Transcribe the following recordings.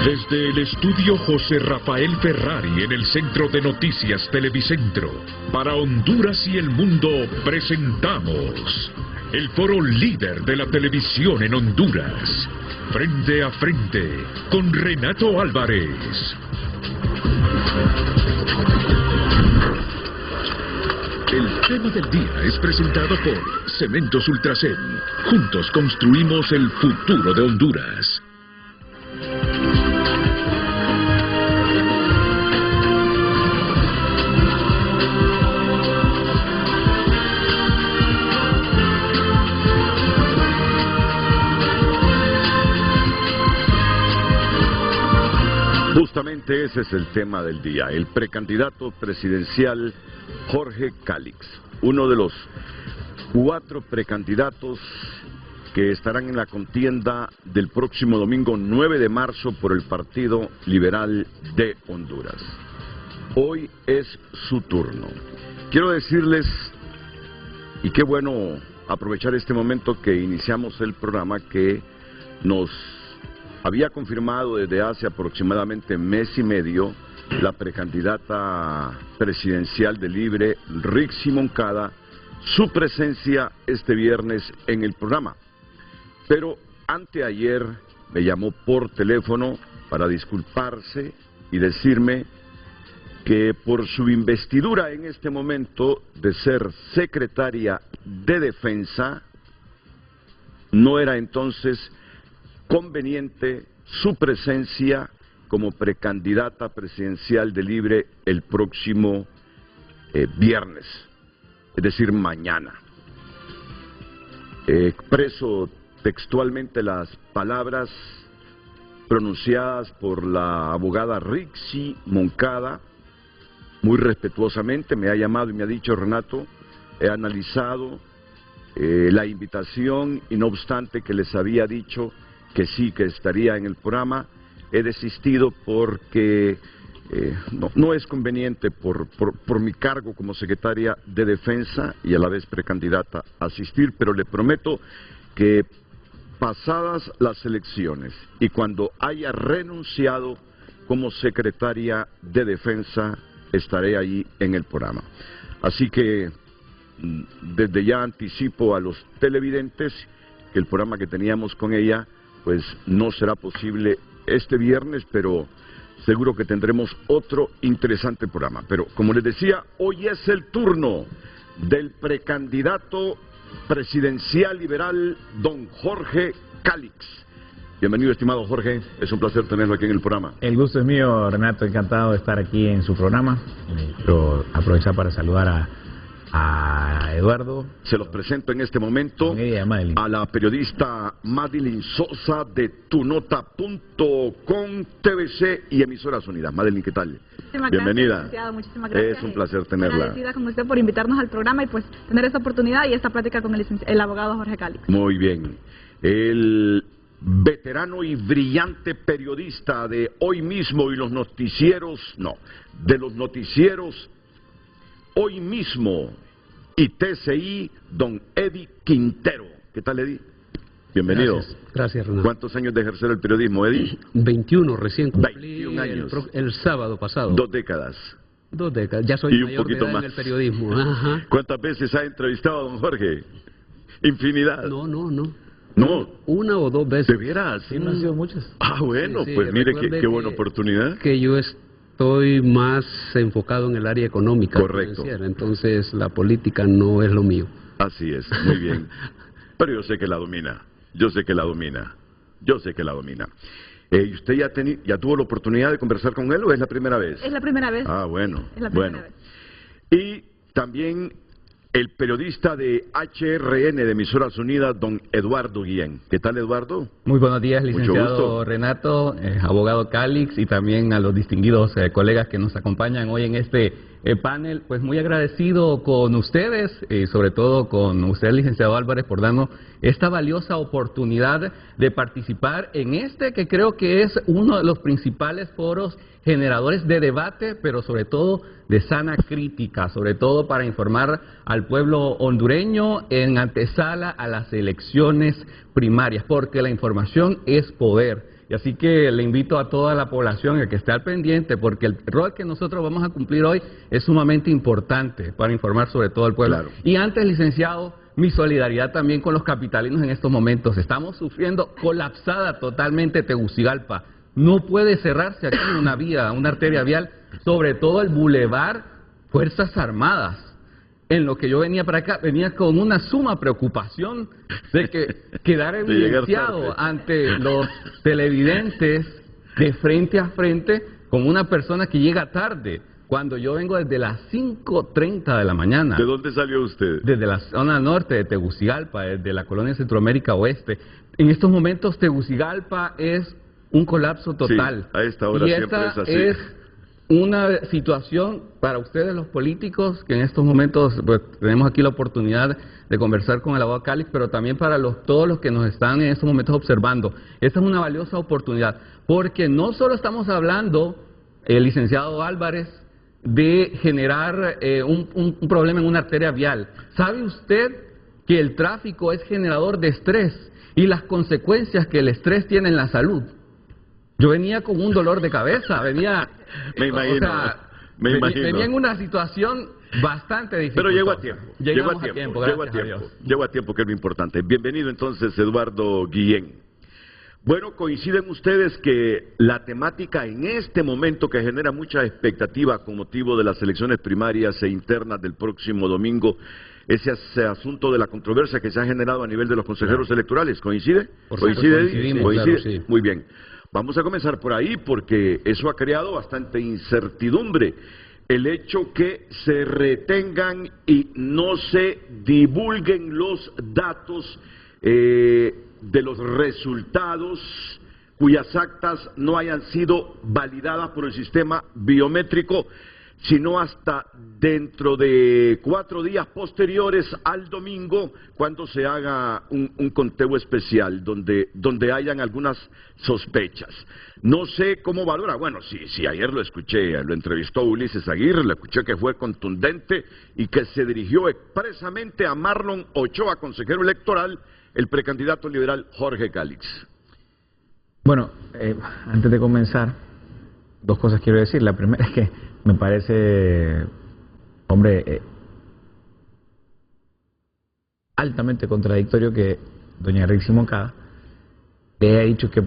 Desde el estudio José Rafael Ferrari en el Centro de Noticias Televicentro, para Honduras y el mundo presentamos el foro líder de la televisión en Honduras, Frente a Frente, con Renato Álvarez. El tema del día es presentado por Cementos Ultracel. Juntos construimos el futuro de Honduras. Justamente ese es el tema del día, el precandidato presidencial Jorge Calix, uno de los 4 precandidatos que estarán en la contienda del próximo domingo 9 de marzo por el Partido Liberal de Honduras. Hoy es su turno. Quiero decirles, y qué bueno aprovechar este momento que iniciamos el programa, que nos había confirmado desde hace aproximadamente mes y medio la precandidata presidencial de Libre, Rixi Moncada, su presencia este viernes en el programa. Pero anteayer me llamó por teléfono para disculparse y decirme que por su investidura en este momento de ser secretaria de Defensa, no era entonces conveniente su presencia como precandidata presidencial de Libre el próximo viernes, es decir, mañana. Expreso textualmente las palabras pronunciadas por la abogada Rixi Moncada, muy respetuosamente me ha llamado y me ha dicho: Renato, he analizado la invitación y no obstante que les había dicho que sí, que estaría en el programa, he desistido porque no es conveniente por mi cargo como secretaria de Defensa y a la vez precandidata a asistir, pero le prometo que pasadas las elecciones y cuando haya renunciado como secretaria de Defensa, estaré allí en el programa. Así que desde ya anticipo a los televidentes que el programa que teníamos con ella pues no será posible este viernes, pero seguro que tendremos otro interesante programa. Pero como les decía, hoy es el turno del precandidato presidencial liberal, don Jorge Calix. Bienvenido, estimado Jorge, es un placer tenerlo aquí en el programa. El gusto es mío, Renato, encantado de estar aquí en su programa. Quiero aprovechar para saludar a Eduardo. Se los presento en este momento a la periodista Madeline Sosa de tunota.com, TVC y Emisoras Unidas. Madeline, ¿qué tal? Muchísimas bienvenida. Gracias, muchísimas gracias. Es un placer tenerla. Agradecida con usted por invitarnos al programa y pues tener esta oportunidad y esta plática con el abogado Jorge Calix. Muy bien. El veterano y brillante periodista de Hoy Mismo y los noticieros, de los noticieros Hoy Mismo y TCI, don Eddie Quintero. ¿Qué tal, Eddie? Bienvenido. Gracias, Renato. ¿Cuántos años de ejercer el periodismo, Eddie? 21, recién cumplí 21 años. El sábado pasado. 2 décadas. 2 décadas. Ya soy y un mayor poquito de edad más en el periodismo. Ajá. ¿Cuántas veces ha entrevistado a don Jorge? Infinidad. No. No. 1 o 2 veces. ¿De veras? Sí, no han sido muchas. Ah, bueno, Sí, pues mire qué buena que, oportunidad. Que yo estoy más enfocado en el área económica. Correcto. Entonces la política no es lo mío. Así es, muy bien. Pero yo sé que la domina. Yo sé que la domina. ¿Y usted ya tuvo la oportunidad de conversar con él o es la primera vez? Es la primera vez. Ah, bueno. Es la primera vez. Y también el periodista de HRN de Emisoras Unidas, don Eduardo Guillén. ¿Qué tal, Eduardo? Muy buenos días, Mucho licenciado gusto. Renato, abogado Calix, y también a los distinguidos colegas que nos acompañan hoy en este panel. Pues muy agradecido con ustedes, sobre todo con usted, licenciado Álvarez, por darnos esta valiosa oportunidad de participar en este que creo que es uno de los principales foros generadores de debate, pero sobre todo de sana crítica, sobre todo para informar al pueblo hondureño en antesala a las elecciones primarias, porque la información es poder. Y así que le invito a toda la población a que esté al pendiente, porque el rol que nosotros vamos a cumplir hoy es sumamente importante para informar sobre todo el pueblo. Claro. Y antes, licenciado, mi solidaridad también con los capitalinos en estos momentos. Estamos sufriendo colapsada totalmente Tegucigalpa. No puede cerrarse aquí una vía, una arteria vial, sobre todo el bulevar Fuerzas Armadas. En lo que yo venía para acá, venía con una suma preocupación de que quedara evidenciado ante los televidentes de frente a frente como una persona que llega tarde, cuando yo vengo desde las 5:30 de la mañana. ¿De dónde salió usted? Desde la zona norte de Tegucigalpa, desde la colonia Centroamérica Oeste. En estos momentos Tegucigalpa es un colapso total. Sí, a esta hora y siempre esa es así. Es una situación para ustedes los políticos, que en estos momentos pues, tenemos aquí la oportunidad de conversar con el abogado Calix, pero también para todos los que nos están en estos momentos observando. Esta es una valiosa oportunidad, porque no solo estamos hablando, licenciado Álvarez, de generar un problema en una arteria vial. ¿Sabe usted que el tráfico es generador de estrés y las consecuencias que el estrés tiene en la salud? Yo venía con un dolor de cabeza, venía... Me imagino, o sea, me imagino. Venía en una situación bastante difícil. Pero llegó a tiempo, llegó a tiempo, que es lo importante. Bienvenido entonces, Eduardo Guillén. Bueno, coinciden ustedes que la temática en este momento que genera mucha expectativa con motivo de las elecciones primarias e internas del próximo domingo, ese asunto de la controversia que se ha generado a nivel de los consejeros electorales, ¿coincide? Coincidimos, ¿Coincide? claro, sí. Muy bien. Vamos a comenzar por ahí porque eso ha creado bastante incertidumbre. El hecho que se retengan y no se divulguen los datos de los resultados cuyas actas no hayan sido validadas por el sistema biométrico, sino hasta dentro de 4 días posteriores al domingo, cuando se haga un conteo especial, donde hayan algunas sospechas. No sé cómo valora, bueno, sí, ayer lo escuché, lo entrevistó Ulises Aguirre, lo escuché que fue contundente y que se dirigió expresamente a Marlon Ochoa, consejero electoral, el precandidato liberal Jorge Calix. Bueno, antes de comenzar, 2 cosas quiero decir. La primera es que me parece, hombre, altamente contradictorio que doña Rixi Moncada le haya dicho que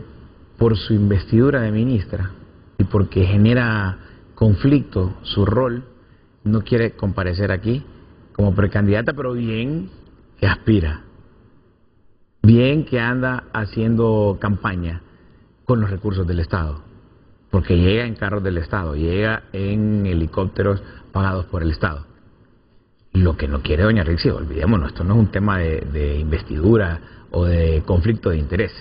por su investidura de ministra y porque genera conflicto su rol, no quiere comparecer aquí como precandidata, pero bien que aspira, bien que anda haciendo campaña con los recursos del Estado. Porque llega en carros del Estado, llega en helicópteros pagados por el Estado. Lo que no quiere doña Rixi, olvidémonos, esto no es un tema de investidura o de conflicto de interés.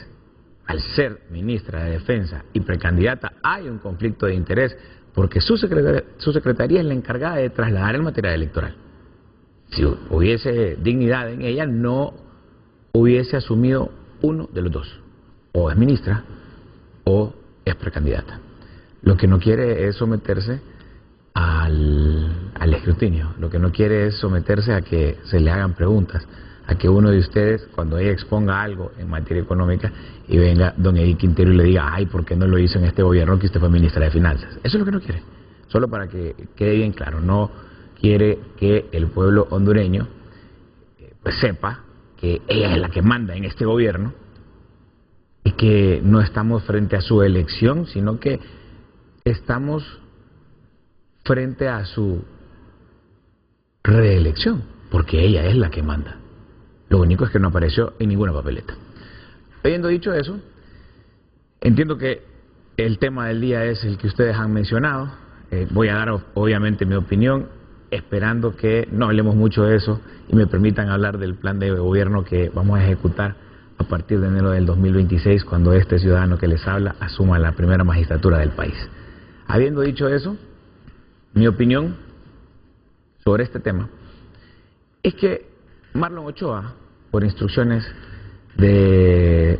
Al ser ministra de Defensa y precandidata hay un conflicto de interés porque su secretaría es la encargada de trasladar el material electoral. Si hubiese dignidad en ella, no hubiese asumido uno de los dos. O es ministra o es precandidata. Lo que no quiere es someterse al escrutinio, lo que no quiere es someterse a que se le hagan preguntas, a que uno de ustedes, cuando ella exponga algo en materia económica, y venga don Eddy Quintero y le diga, ay, ¿por qué no lo hizo en este gobierno que usted fue ministra de Finanzas? Eso es lo que no quiere, solo para que quede bien claro, no quiere que el pueblo hondureño pues sepa que ella es la que manda en este gobierno y que no estamos frente a su elección, sino que estamos frente a su reelección, porque ella es la que manda. Lo único es que no apareció en ninguna papeleta. Habiendo dicho eso, entiendo que el tema del día es el que ustedes han mencionado. Voy a dar obviamente mi opinión, esperando que no hablemos mucho de eso y me permitan hablar del plan de gobierno que vamos a ejecutar a partir de enero del 2026, cuando este ciudadano que les habla asuma la primera magistratura del país. Habiendo dicho eso, mi opinión sobre este tema es que Marlon Ochoa, por instrucciones de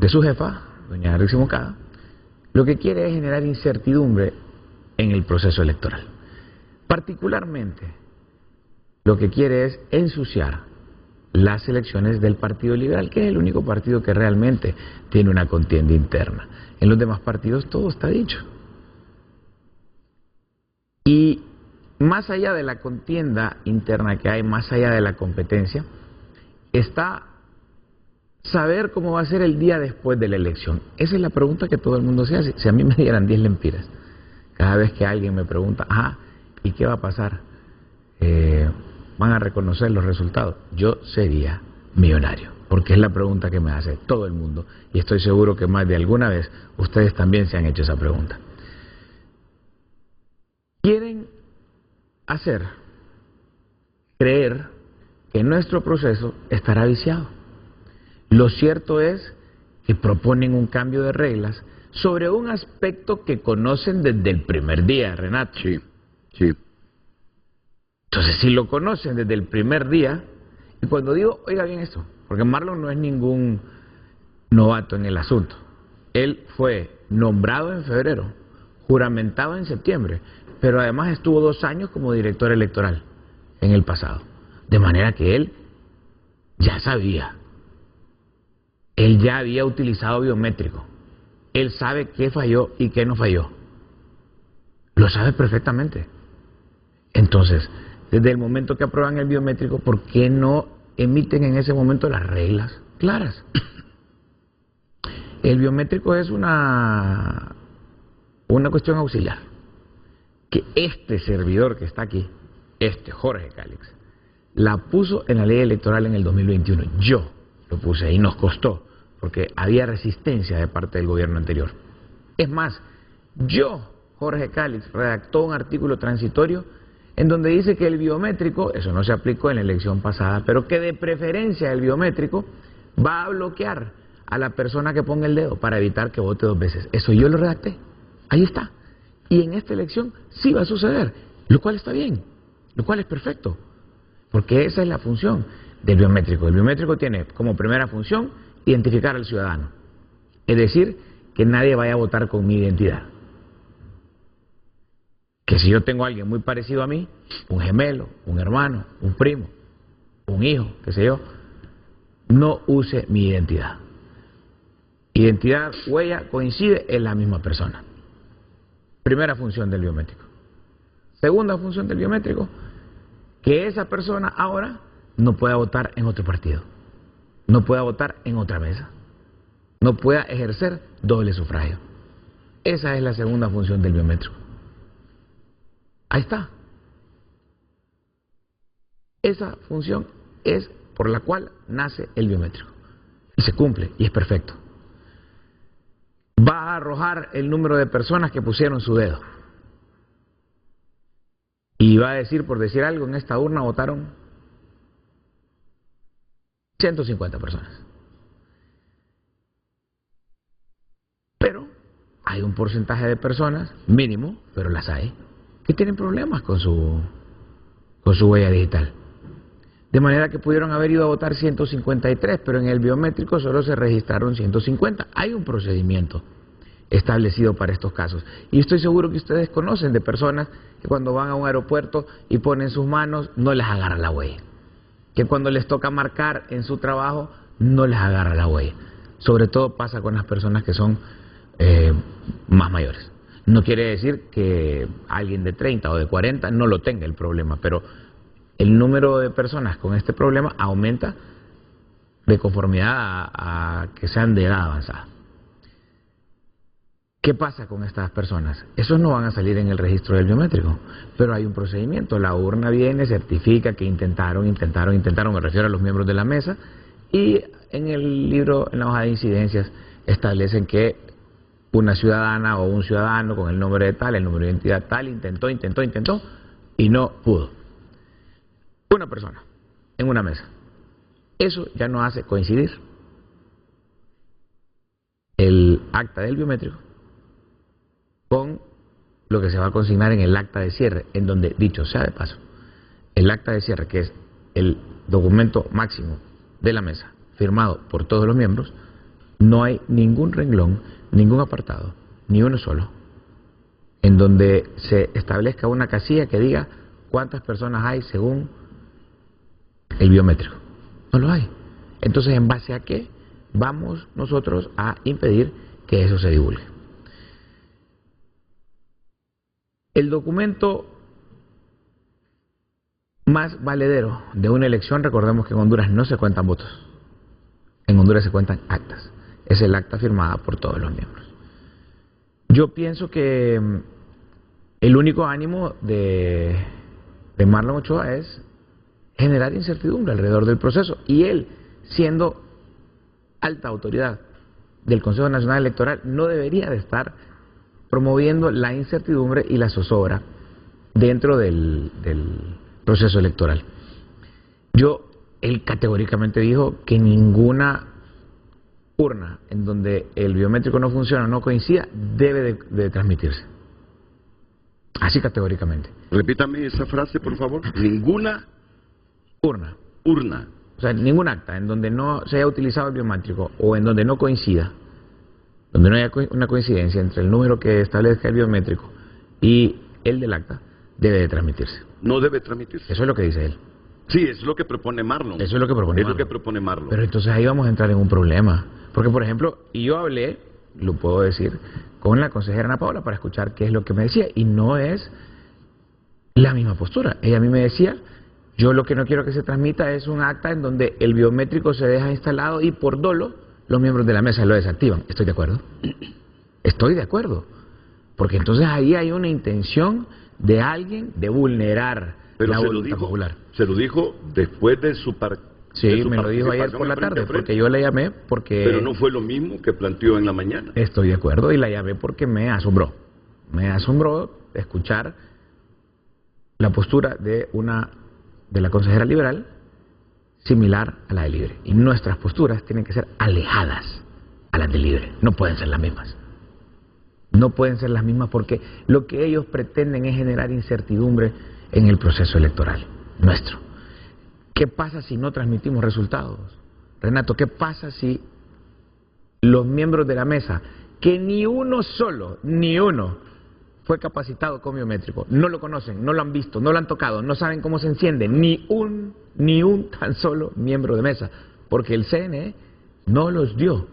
su jefa, doña Rixi Moncada, lo que quiere es generar incertidumbre en el proceso electoral. Particularmente, lo que quiere es ensuciar las elecciones del Partido Liberal, que es el único partido que realmente tiene una contienda interna. En los demás partidos todo está dicho. Y más allá de la contienda interna que hay, más allá de la competencia, está saber cómo va a ser el día después de la elección. Esa es la pregunta que todo el mundo se hace. Si a mí me dieran 10 lempiras, cada vez que alguien me pregunta, ¿y qué va a pasar? Van a reconocer los resultados. Yo sería millonario, porque es la pregunta que me hace todo el mundo, y estoy seguro que más de alguna vez ustedes también se han hecho esa pregunta. Quieren hacer creer que nuestro proceso estará viciado. Lo cierto es que proponen un cambio de reglas sobre un aspecto que conocen desde el primer día, Renato. Sí. Entonces, si lo conocen desde el primer día, y cuando digo, oiga bien esto, porque Marlon no es ningún novato en el asunto. Él fue nombrado en febrero, juramentado en septiembre, pero además estuvo 2 años como director electoral en el pasado. De manera que él ya sabía. Él ya había utilizado biométrico. Él sabe qué falló y qué no falló. Lo sabe perfectamente. Entonces, desde el momento que aprueban el biométrico, ¿por qué no emiten en ese momento las reglas claras? El biométrico es una cuestión auxiliar. Que este servidor que está aquí, Jorge Calix, la puso en la ley electoral en el 2021. Yo lo puse y nos costó, porque había resistencia de parte del gobierno anterior. Es más, Jorge Calix, redactó un artículo transitorio en donde dice que el biométrico, eso no se aplicó en la elección pasada, pero que de preferencia el biométrico va a bloquear a la persona que ponga el dedo para evitar que vote 2 veces. Eso yo lo redacté. Ahí está. Y en esta elección sí va a suceder, lo cual está bien, lo cual es perfecto, porque esa es la función del biométrico. El biométrico tiene como primera función identificar al ciudadano, es decir, que nadie vaya a votar con mi identidad. Que si yo tengo a alguien muy parecido a mí, un gemelo, un hermano, un primo, un hijo, qué sé yo, no use mi identidad. Identidad, huella, coincide, es la misma persona. Primera función del biométrico. Segunda función del biométrico, que esa persona ahora no pueda votar en otro partido, no pueda votar en otra mesa, no pueda ejercer doble sufragio. Esa es la segunda función del biométrico. Ahí está. Esa función es por la cual nace el biométrico. Y se cumple, y es perfecto. Va a arrojar el número de personas que pusieron su dedo. Y va a decir, por decir algo, en esta urna votaron 150 personas. Pero hay un porcentaje de personas, mínimo, pero las hay, que tienen problemas con su huella digital. De manera que pudieron haber ido a votar 153, pero en el biométrico solo se registraron 150. Hay un procedimiento establecido para estos casos. Y estoy seguro que ustedes conocen de personas que cuando van a un aeropuerto y ponen sus manos, no les agarra la huella. Que cuando les toca marcar en su trabajo, no les agarra la huella. Sobre todo pasa con las personas que son más mayores. No quiere decir que alguien de 30 o de 40 no lo tenga el problema, pero el número de personas con este problema aumenta de conformidad a que sean de edad avanzada. ¿Qué pasa con estas personas? Esos no van a salir en el registro del biométrico, pero hay un procedimiento. La urna viene, certifica que intentaron, me refiero a los miembros de la mesa, y en el libro, en la hoja de incidencias, establecen que una ciudadana o un ciudadano con el nombre de tal, el número de identidad tal, intentó y no pudo. Una persona en una mesa. Eso ya no hace coincidir el acta del biométrico con lo que se va a consignar en el acta de cierre, en donde, dicho sea de paso, el acta de cierre, que es el documento máximo de la mesa, firmado por todos los miembros, no hay ningún renglón, ningún apartado, ni uno solo, en donde se establezca una casilla que diga cuántas personas hay según el biométrico. No lo hay. Entonces, ¿en base a qué vamos nosotros a impedir que eso se divulgue? El documento más valedero de una elección, recordemos que en Honduras no se cuentan votos. En Honduras se cuentan actas. Es el acta firmada por todos los miembros. Yo pienso que el único ánimo de Marlon Ochoa es generar incertidumbre alrededor del proceso. Y él, siendo alta autoridad del Consejo Nacional Electoral, no debería de estar promoviendo la incertidumbre y la zozobra dentro del proceso electoral. Él categóricamente dijo que ninguna urna en donde el biométrico no funciona o no coincida debe de transmitirse. Así categóricamente. Repítame esa frase, por favor. Ninguna urna. O sea, ningún acta en donde no se haya utilizado el biométrico o en donde no coincida, donde no haya una coincidencia entre el número que establezca el biométrico y el del acta, debe de transmitirse. No debe transmitirse. Eso es lo que dice él. Sí, es lo que propone Marlon. Eso es lo que propone Marlon. Es lo que propone Marlon. Pero entonces ahí vamos a entrar en un problema. Porque, por ejemplo, yo hablé, lo puedo decir, con la consejera Ana Paola para escuchar qué es lo que me decía. Y no es la misma postura. Ella a mí me decía, yo lo que no quiero que se transmita es un acta en donde el biométrico se deja instalado y por dolo los miembros de la mesa lo desactivan. Estoy de acuerdo. Estoy de acuerdo. Porque entonces ahí hay una intención de alguien de vulnerar la voluntad popular. Se lo dijo después de su Sí, me lo dijo ayer por la tarde, porque yo la llamé porque... Pero no fue lo mismo que planteó en la mañana. Estoy de acuerdo, y la llamé porque me asombró. Me asombró escuchar la postura de la consejera liberal similar a la de Libre. Y nuestras posturas tienen que ser alejadas a las de Libre. No pueden ser las mismas. No pueden ser las mismas porque lo que ellos pretenden es generar incertidumbre en el proceso electoral nuestro. ¿Qué pasa si no transmitimos resultados? Renato, ¿qué pasa si los miembros de la mesa, que ni uno solo, ni uno, fue capacitado con biométrico, no lo conocen, no lo han visto, no lo han tocado, no saben cómo se enciende, ni un tan solo miembro de mesa, porque el CNE no los dio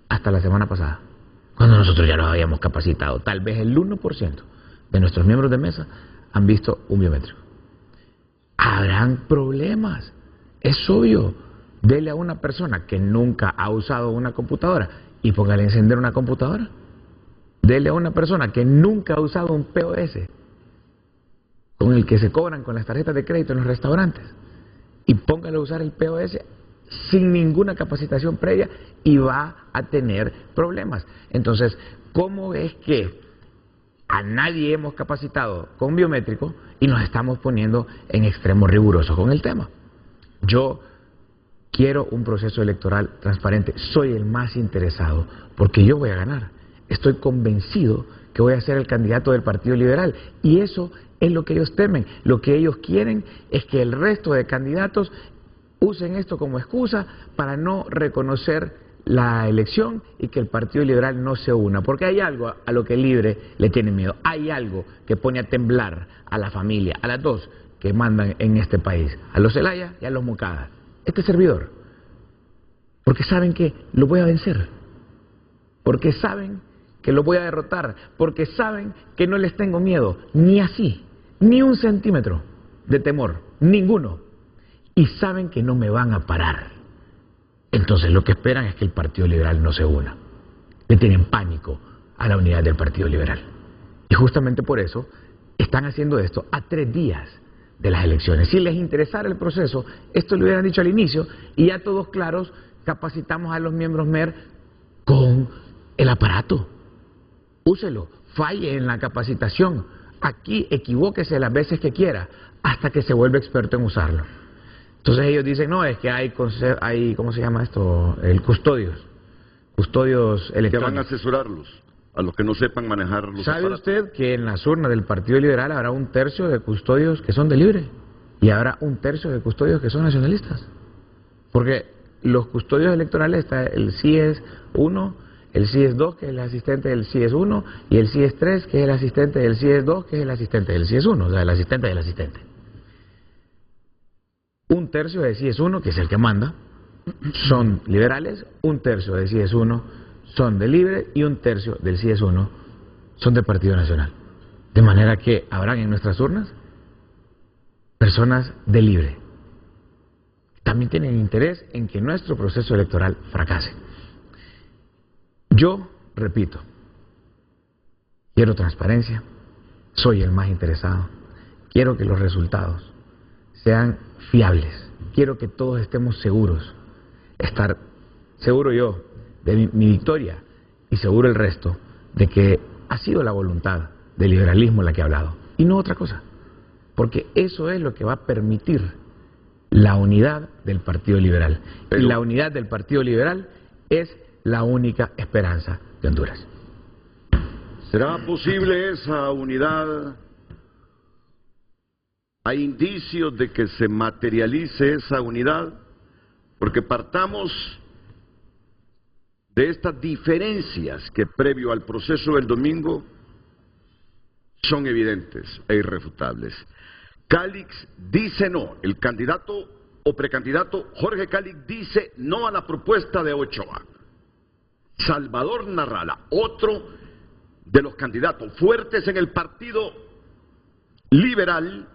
hasta la semana pasada, cuando nosotros ya los habíamos capacitado? Tal vez el 1% de nuestros miembros de mesa han visto un biométrico. Habrán problemas, es obvio. Dele a una persona que nunca ha usado una computadora y póngale a encender una computadora. Dele a una persona que nunca ha usado un POS, con el que se cobran con las tarjetas de crédito en los restaurantes, y póngale a usar el POS sin ninguna capacitación previa y va a tener problemas. Entonces, ¿cómo es que a nadie hemos capacitado con biométrico y nos estamos poniendo en extremo riguroso con el tema? Yo quiero un proceso electoral transparente, soy el más interesado porque yo voy a ganar. Estoy convencido que voy a ser el candidato del Partido Liberal y eso es lo que ellos temen. Lo que ellos quieren es que el resto de candidatos usen esto como excusa para no reconocer la elección y que el Partido Liberal no se una, porque hay algo a lo que Libre le tiene miedo, hay algo que pone a temblar a la familia, a las dos que mandan en este país, a los Zelaya y a los Moncada, este servidor, porque saben que lo voy a vencer, porque saben que lo voy a derrotar, porque saben que no les tengo miedo, ni así, ni un centímetro de temor, ninguno, y saben que no me van a parar. Entonces lo que esperan es que el Partido Liberal no se una. Le tienen pánico a la unidad del Partido Liberal. Y justamente por eso están haciendo esto a 3 días de las elecciones. Si les interesara el proceso, esto lo hubieran dicho al inicio y ya todos claros, capacitamos a los miembros MER con el aparato. Úselo, falle en la capacitación. Aquí equivóquese las veces que quiera hasta que se vuelva experto en usarlo. Entonces ellos dicen, no, es que hay ¿cómo se llama esto? Custodios electrónicos. Que van a asesorarlos, a los que no sepan manejar los ¿Sabe aparatos? usted que en las urnas del Partido Liberal habrá 1/3 de custodios que son de Libre y habrá 1/3 de custodios que son nacionalistas? Porque los custodios electorales está el CIES 1, el CIES 2, que es el asistente del CIES 1, y el CIES 3, que es el asistente del CIES 2, que es el asistente del CIES 1, o sea, el asistente del asistente. un tercio de sí es uno, que es el que manda, son liberales, un tercio de sí es uno son de Libre y un tercio del sí es uno son del Partido Nacional. De manera que habrán en nuestras urnas personas de Libre. También tienen interés en que nuestro proceso electoral fracase. Yo, repito, quiero transparencia, soy el más interesado, quiero que los resultados sean fiables, quiero que todos estemos seguros, estar seguro yo de mi victoria y seguro el resto de que ha sido la voluntad del liberalismo la que ha hablado y no otra cosa, porque eso es lo que va a permitir la unidad del Partido Liberal. Y la unidad del Partido Liberal es la única esperanza de Honduras. ¿Será posible esa unidad? ¿Hay indicios de que se materialice esa unidad? Porque partamos de estas diferencias que previo al proceso del domingo son evidentes e irrefutables. Calix dice no, el candidato o precandidato Jorge Calix dice no a la propuesta de Ochoa. Salvador Narrala, otro de los candidatos fuertes en el Partido Liberal,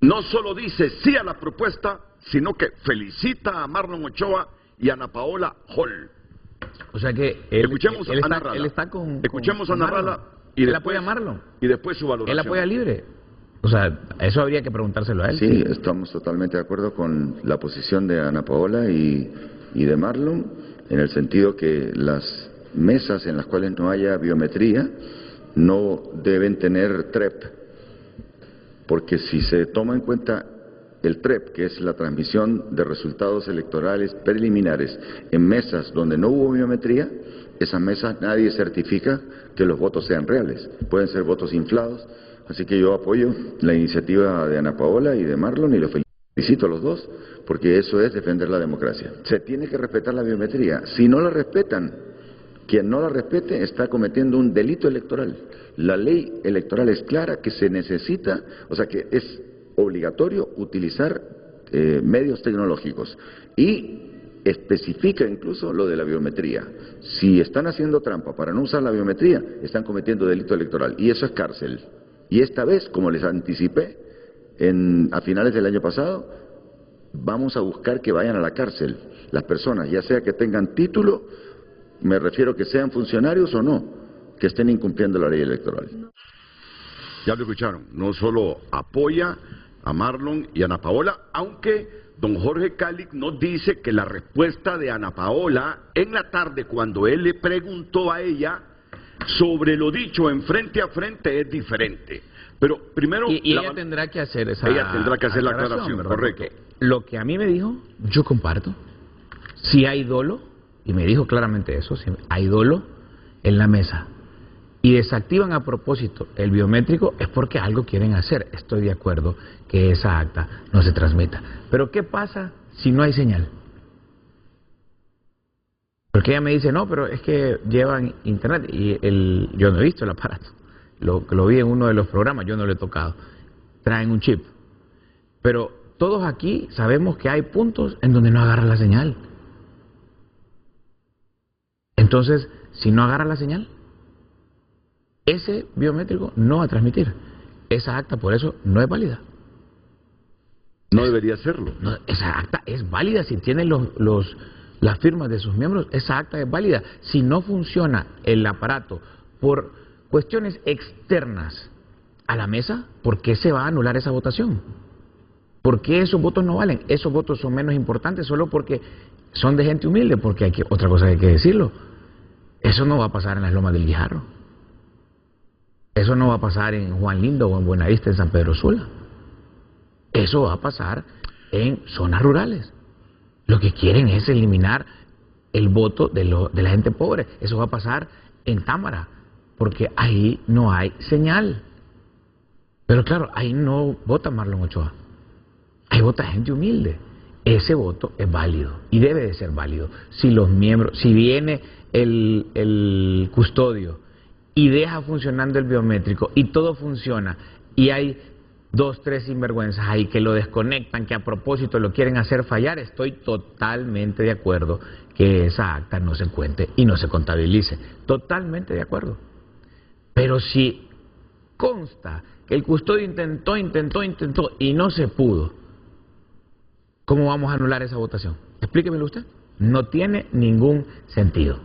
no solo dice sí a la propuesta, sino que felicita a Marlon Ochoa y a Ana Paola Hall. O sea que él está escuchemos a Narrala y él después, apoya a Marlon. Y después su valoración. Él apoya a Libre. O sea, eso habría que preguntárselo a él. Sí, estamos totalmente de acuerdo con la posición de Ana Paola y de Marlon, en el sentido que las mesas en las cuales no haya biometría no deben tener TREP, porque si se toma en cuenta el TREP, que es la transmisión de resultados electorales preliminares en mesas donde no hubo biometría, esas mesas nadie certifica que los votos sean reales, pueden ser votos inflados. Así que yo apoyo la iniciativa de Ana Paola y de Marlon y los felicito a los dos, porque eso es defender la democracia. Se tiene que respetar la biometría. Si no la respetan, quien no la respete está cometiendo un delito electoral. La ley electoral es clara que se necesita, o sea que es obligatorio utilizar medios tecnológicos y especifica incluso lo de la biometría. Si están haciendo trampa para no usar la biometría, están cometiendo delito electoral y eso es cárcel. Y esta vez, como les anticipé, a finales del año pasado, vamos a buscar que vayan a la cárcel las personas, ya sea que tengan título, me refiero que sean funcionarios o no, que estén incumpliendo la ley electoral. Ya lo escucharon, no solo apoya a Marlon y a Ana Paola, aunque don Jorge Calix nos dice que la respuesta de Ana Paola en la tarde, cuando él le preguntó a ella sobre lo dicho en Frente a Frente, es diferente. Pero primero... Y ella tendrá que hacer esa la aclaración, correcto. Porque lo que a mí me dijo, yo comparto. Si hay dolo, y me dijo claramente eso, si hay dolo en la mesa, y desactivan a propósito el biométrico, es porque algo quieren hacer. Estoy de acuerdo que esa acta no se transmita. Pero ¿qué pasa si no hay señal? Porque ella me dice, no, pero es que llevan internet y yo no he visto el aparato. Lo vi en uno de los programas, yo no lo he tocado. Traen un chip. Pero todos aquí sabemos que hay puntos en donde no agarra la señal. Entonces, si no agarra la señal, ese biométrico no va a transmitir. Esa acta, por eso, no es válida. No debería serlo. No, esa acta es válida si tiene las firmas de sus miembros, esa acta es válida. Si no funciona el aparato por cuestiones externas a la mesa, ¿por qué se va a anular esa votación? ¿Por qué esos votos no valen? Esos votos son menos importantes solo porque son de gente humilde, porque hay otra cosa que hay que decirlo. Eso no va a pasar en las Lomas del Guijarro. Eso no va a pasar en Juan Lindo o en Buenavista, en San Pedro Sula. Eso va a pasar en zonas rurales. Lo que quieren es eliminar el voto de la gente pobre. Eso va a pasar en Támara, porque ahí no hay señal. Pero claro, ahí no vota Marlon Ochoa. Ahí vota gente humilde. Ese voto es válido y debe de ser válido. Si los miembros, si viene el custodio y deja funcionando el biométrico y todo funciona y hay 2, 3 sinvergüenzas ahí que lo desconectan, que a propósito lo quieren hacer fallar, estoy totalmente de acuerdo que esa acta no se cuente y no se contabilice. Totalmente de acuerdo. Pero si consta que el custodio intentó y no se pudo, ¿cómo vamos a anular esa votación? Explíquemelo usted. No tiene ningún sentido.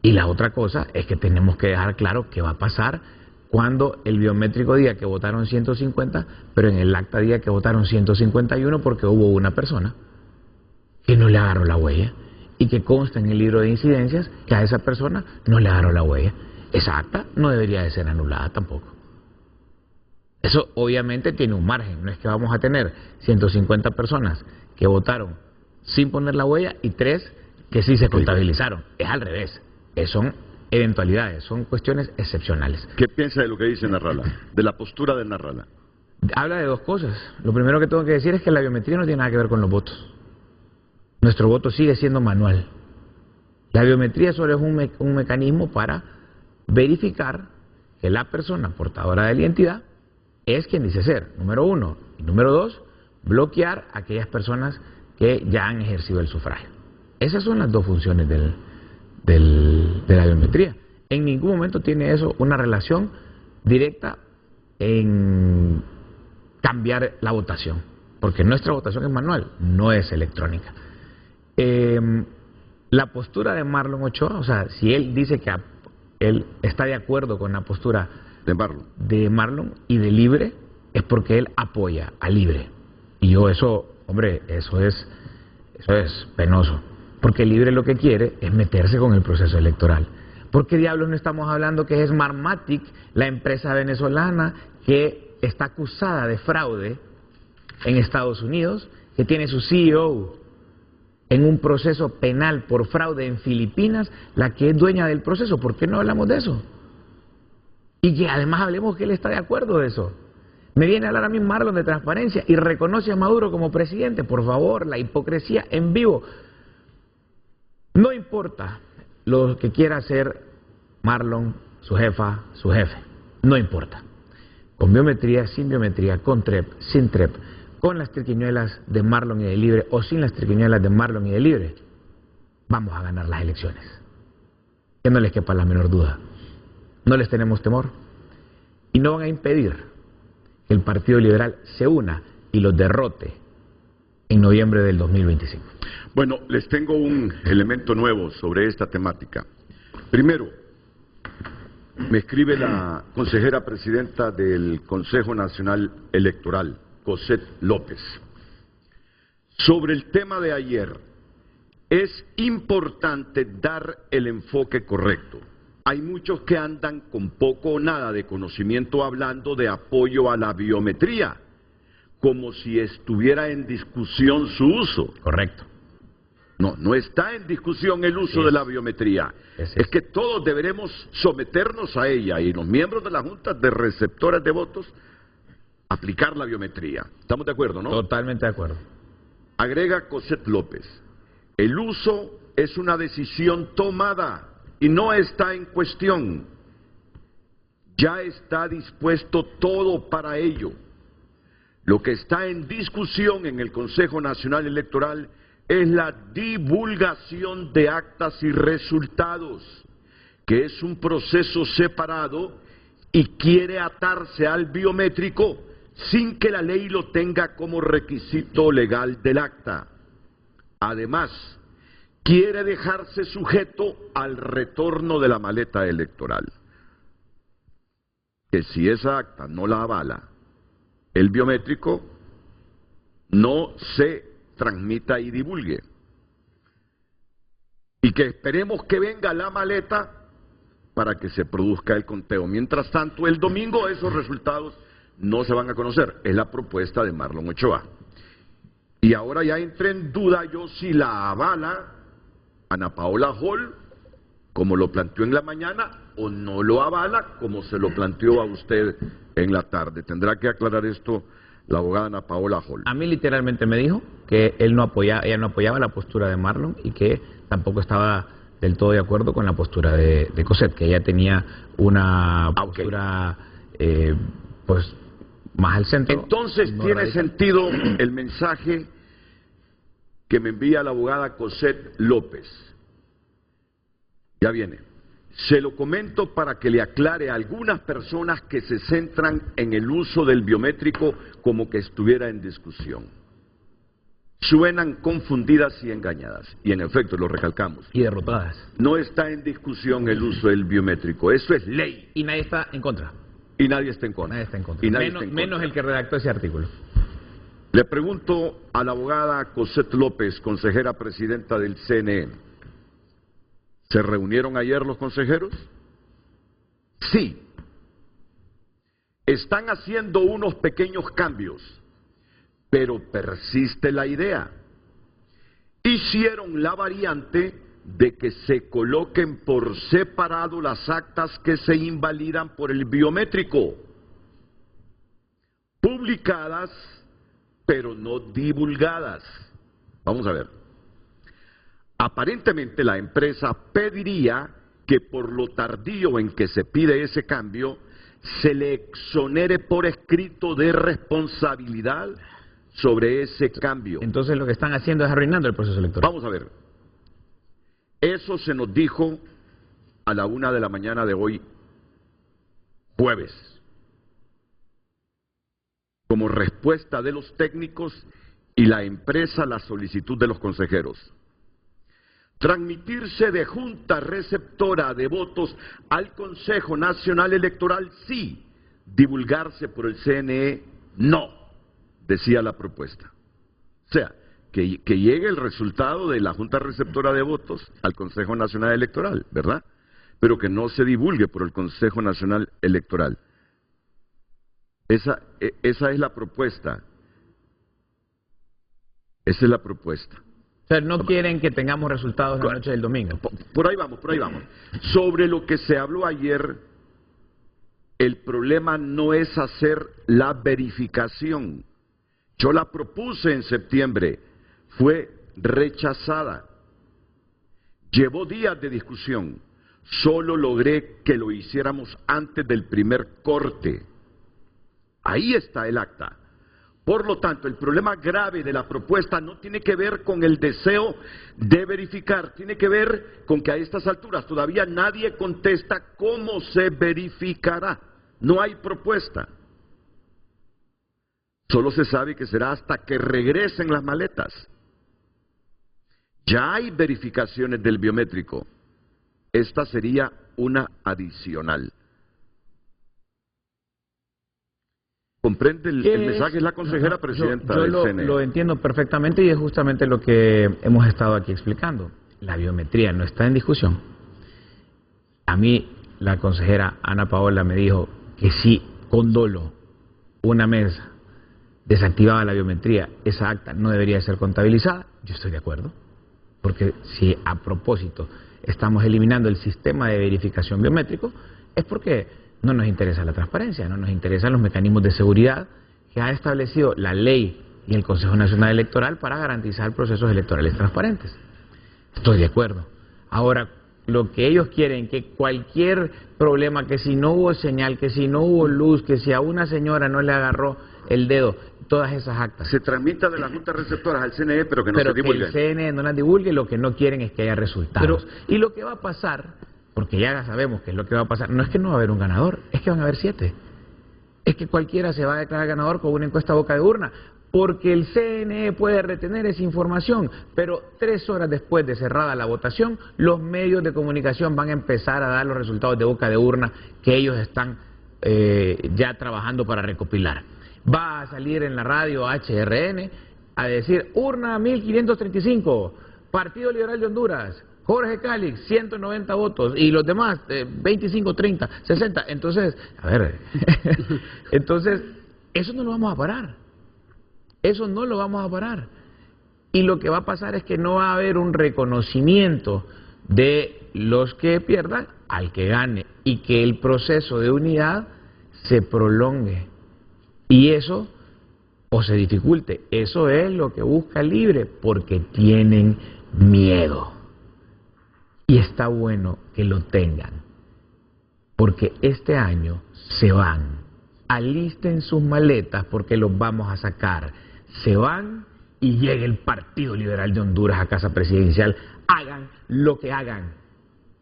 Y la otra cosa es que tenemos que dejar claro qué va a pasar cuando el biométrico diga que votaron 150, pero en el acta diga que votaron 151 porque hubo una persona que no le agarró la huella y que consta en el libro de incidencias que a esa persona no le agarró la huella. Esa acta no debería de ser anulada tampoco. Eso obviamente tiene un margen, no es que vamos a tener 150 personas que votaron sin poner la huella y 3 que sí se contabilizaron. Es al revés, son eventualidades, son cuestiones excepcionales. ¿Qué piensa de lo que dice Narrala, de la postura de Narrala? Habla de 2 cosas. Lo primero que tengo que decir es que la biometría no tiene nada que ver con los votos. Nuestro voto sigue siendo manual. La biometría solo es un mecanismo para verificar que la persona portadora de la identidad es quien dice ser, número 1. Y número 2, bloquear a aquellas personas que ya han ejercido el sufragio. Esas son las 2 funciones de la biometría. En ningún momento tiene eso una relación directa en cambiar la votación, porque nuestra votación es manual, no es electrónica. La postura de Marlon Ochoa, o sea, si él dice que él está de acuerdo con la postura de Marlon y de Libre, es porque él apoya a Libre. Y yo eso, hombre, eso es penoso. Porque Libre lo que quiere es meterse con el proceso electoral. ¿Por qué diablos no estamos hablando que es Smartmatic, la empresa venezolana que está acusada de fraude en Estados Unidos, que tiene su CEO en un proceso penal por fraude en Filipinas, la que es dueña del proceso? ¿Por qué no hablamos de eso? Y que además hablemos que él está de acuerdo de eso. Me viene a hablar a mí Marlon de transparencia y reconoce a Maduro como presidente. Por favor, la hipocresía en vivo. No importa lo que quiera hacer Marlon, su jefa, su jefe. No importa. Con biometría, sin biometría, con TREP, sin TREP, con las triquiñuelas de Marlon y de Libre o sin las triquiñuelas de Marlon y de Libre, vamos a ganar las elecciones. Que no les quepa la menor duda. No les tenemos temor. Y no van a impedir que el Partido Liberal se una y los derrote en noviembre del 2025. Bueno, les tengo un elemento nuevo sobre esta temática. Primero, me escribe la consejera presidenta del Consejo Nacional Electoral, Cosette López. Sobre el tema de ayer, es importante dar el enfoque correcto. Hay muchos que andan con poco o nada de conocimiento hablando de apoyo a la biometría, como si estuviera en discusión su uso. Correcto. No, no está en discusión el uso de la biometría. Es que todos deberemos someternos a ella y los miembros de la Junta de Receptores de Votos aplicar la biometría. ¿Estamos de acuerdo, no? Totalmente de acuerdo. Agrega Cosette López. El uso es una decisión tomada y no está en cuestión. Ya está dispuesto todo para ello. Lo que está en discusión en el Consejo Nacional Electoral es la divulgación de actas y resultados, que es un proceso separado y quiere atarse al biométrico sin que la ley lo tenga como requisito legal del acta. Además, quiere dejarse sujeto al retorno de la maleta electoral. Que si esa acta no la avala, el biométrico no se transmita y divulgue. Y que esperemos que venga la maleta para que se produzca el conteo. Mientras tanto, el domingo esos resultados no se van a conocer. Es la propuesta de Marlon Ochoa. Y ahora ya entré en duda yo si la avala Ana Paola Hall, como lo planteó en la mañana, o no lo avala, como se lo planteó a usted en la tarde. Tendrá que aclarar esto la abogada Ana Paola Hall. A mí literalmente me dijo que ella no apoyaba la postura de Marlon y que tampoco estaba del todo de acuerdo con la postura de Cosette, que ella tenía una postura pues más al centro. Entonces no tiene radical. sentido el mensaje que me envía la abogada Cosette López. Ya viene. Se lo comento para que le aclare a algunas personas que se centran en el uso del biométrico como que estuviera en discusión. Suenan confundidas y engañadas. Y en efecto, lo recalcamos. Y derrotadas. No está en discusión el uso del biométrico. Eso es ley. Y nadie está en contra. Y nadie está en contra. Nadie está en contra. Y nadie Menos, está en contra. menos el que redactó ese artículo. Le pregunto a la abogada Cosette López, consejera presidenta del CNE. ¿Se reunieron ayer los consejeros? Sí. Están haciendo unos pequeños cambios, pero persiste la idea. Hicieron la variante de que se coloquen por separado las actas que se invalidan por el biométrico, publicadas, pero no divulgadas. Vamos a ver. Aparentemente la empresa pediría que por lo tardío en que se pide ese cambio, se le exonere por escrito de responsabilidad sobre ese cambio. Entonces lo que están haciendo es arruinando el proceso electoral. Vamos a ver. Eso se nos dijo a la 1 de la mañana de hoy, jueves, como respuesta de los técnicos y la empresa a la solicitud de los consejeros. Transmitirse de junta receptora de votos al Consejo Nacional Electoral, sí. Divulgarse por el CNE, no, decía la propuesta. O sea, que llegue el resultado de la junta receptora de votos al Consejo Nacional Electoral, ¿verdad? Pero que no se divulgue por el Consejo Nacional Electoral. Esa es la propuesta. Esa es la propuesta. O sea, no quieren que tengamos resultados en la noche del domingo. Por ahí vamos, por ahí vamos. Sobre lo que se habló ayer, el problema no es hacer la verificación. Yo la propuse en septiembre, fue rechazada. Llevó días de discusión. Solo logré que lo hiciéramos antes del primer corte. Ahí está el acta. Por lo tanto, el problema grave de la propuesta no tiene que ver con el deseo de verificar, tiene que ver con que a estas alturas todavía nadie contesta cómo se verificará. No hay propuesta. Solo se sabe que será hasta que regresen las maletas. Ya hay verificaciones del biométrico. Esta sería una adicional. ¿Comprende el mensaje? Es la consejera presidenta del CNE. Lo entiendo perfectamente y es justamente lo que hemos estado aquí explicando. La biometría no está en discusión. A mí la consejera Ana Paola me dijo que si con dolo una mesa desactivaba la biometría, esa acta no debería ser contabilizada. Yo estoy de acuerdo, porque si a propósito estamos eliminando el sistema de verificación biométrico, es porque no nos interesa la transparencia, no nos interesan los mecanismos de seguridad que ha establecido la ley y el Consejo Nacional Electoral para garantizar procesos electorales transparentes. Estoy de acuerdo. Ahora, lo que ellos quieren, que cualquier problema, que si no hubo señal, que si no hubo luz, que si a una señora no le agarró el dedo, todas esas actas. Se transmita de las juntas receptoras al CNE, pero que no se divulgue. Pero que el CNE no las divulgue, lo que no quieren es que haya resultados. Y lo que va a pasar, porque ya sabemos qué es lo que va a pasar, no es que no va a haber un ganador, es que van a haber 7. Es que cualquiera se va a declarar ganador con una encuesta boca de urna, porque el CNE puede retener esa información, pero 3 horas después de cerrada la votación, los medios de comunicación van a empezar a dar los resultados de boca de urna que ellos están ya trabajando para recopilar. Va a salir en la radio HRN a decir, urna 1535, Partido Liberal de Honduras, Jorge Calix, 190 votos, y los demás, 25, 30, 60. Entonces, a ver, entonces, eso no lo vamos a parar. Eso no lo vamos a parar. Y lo que va a pasar es que no va a haber un reconocimiento de los que pierdan al que gane, y que el proceso de unidad se prolongue. Y eso, o se dificulte. Eso es lo que busca Libre, porque tienen miedo. Y está bueno que lo tengan, porque este año se van alisten sus maletas porque los vamos a sacar. Se van y llega el Partido Liberal de Honduras a Casa Presidencial. Hagan lo que hagan,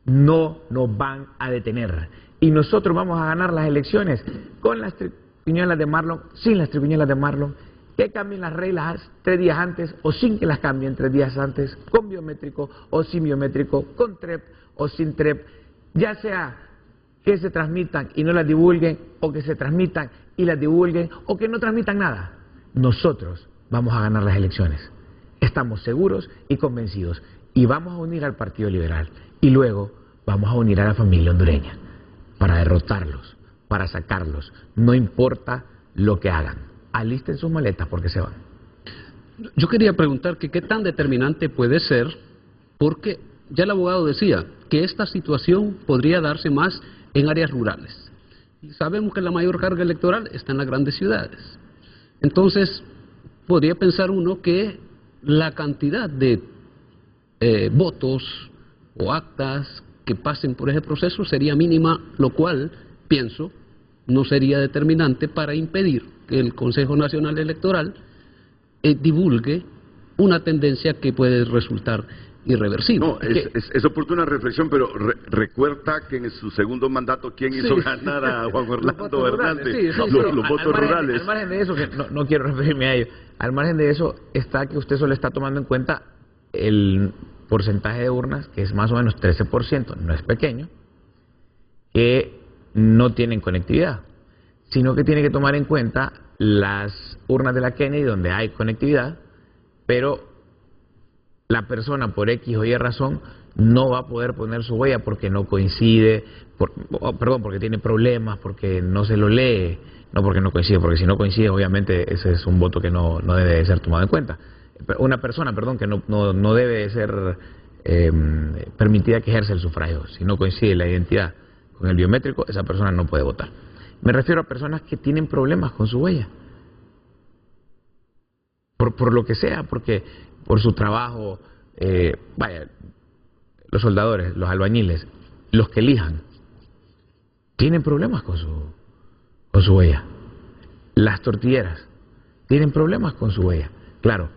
no nos van a detener. Y nosotros vamos a ganar las elecciones con las triquiñuelas de Marlon, sin las triquiñuelas de Marlon, que cambien las reglas 3 días antes o sin que las cambien 3 días antes, con biométrico o sin biométrico, con TREP o sin TREP, ya sea que se transmitan y no las divulguen, o que se transmitan y las divulguen, o que no transmitan nada. Nosotros vamos a ganar las elecciones. Estamos seguros y convencidos. Y vamos a unir al Partido Liberal. Y luego vamos a unir a la familia hondureña para derrotarlos, para sacarlos. No importa lo que hagan. Alisten sus maletas porque se van. Yo quería preguntar que qué tan determinante puede ser, porque ya el abogado decía que esta situación podría darse más en áreas rurales. Y sabemos que la mayor carga electoral está en las grandes ciudades. Entonces, podría pensar uno que la cantidad de votos o actas que pasen por ese proceso sería mínima, lo cual, pienso, no sería determinante para impedir que el Consejo Nacional Electoral divulgue una tendencia que puede resultar irreversible. No, es oportuna reflexión, pero recuerda que en su segundo mandato, ¿quién hizo ganar a Juan Orlando Hernández? Los votos rurales. Al margen de eso, que no quiero referirme a ello, al margen de eso está que usted solo está tomando en cuenta el porcentaje de urnas, que es más o menos 13%, no es pequeño, que no tienen conectividad, sino que tiene que tomar en cuenta las urnas de la Kennedy donde hay conectividad, pero la persona por X o Y razón no va a poder poner su huella porque no coincide, porque tiene problemas, porque no se lo lee, no porque no coincide, porque si no coincide obviamente ese es un voto que no debe ser tomado en cuenta. Una persona, que no debe ser permitida que ejerza el sufragio. Si no coincide la identidad con el biométrico, esa persona no puede votar. Me refiero a personas que tienen problemas con su huella. Por lo que sea, porque por su trabajo, los soldadores, los albañiles, los que elijan, tienen problemas con su huella. Las tortilleras tienen problemas con su huella. Claro,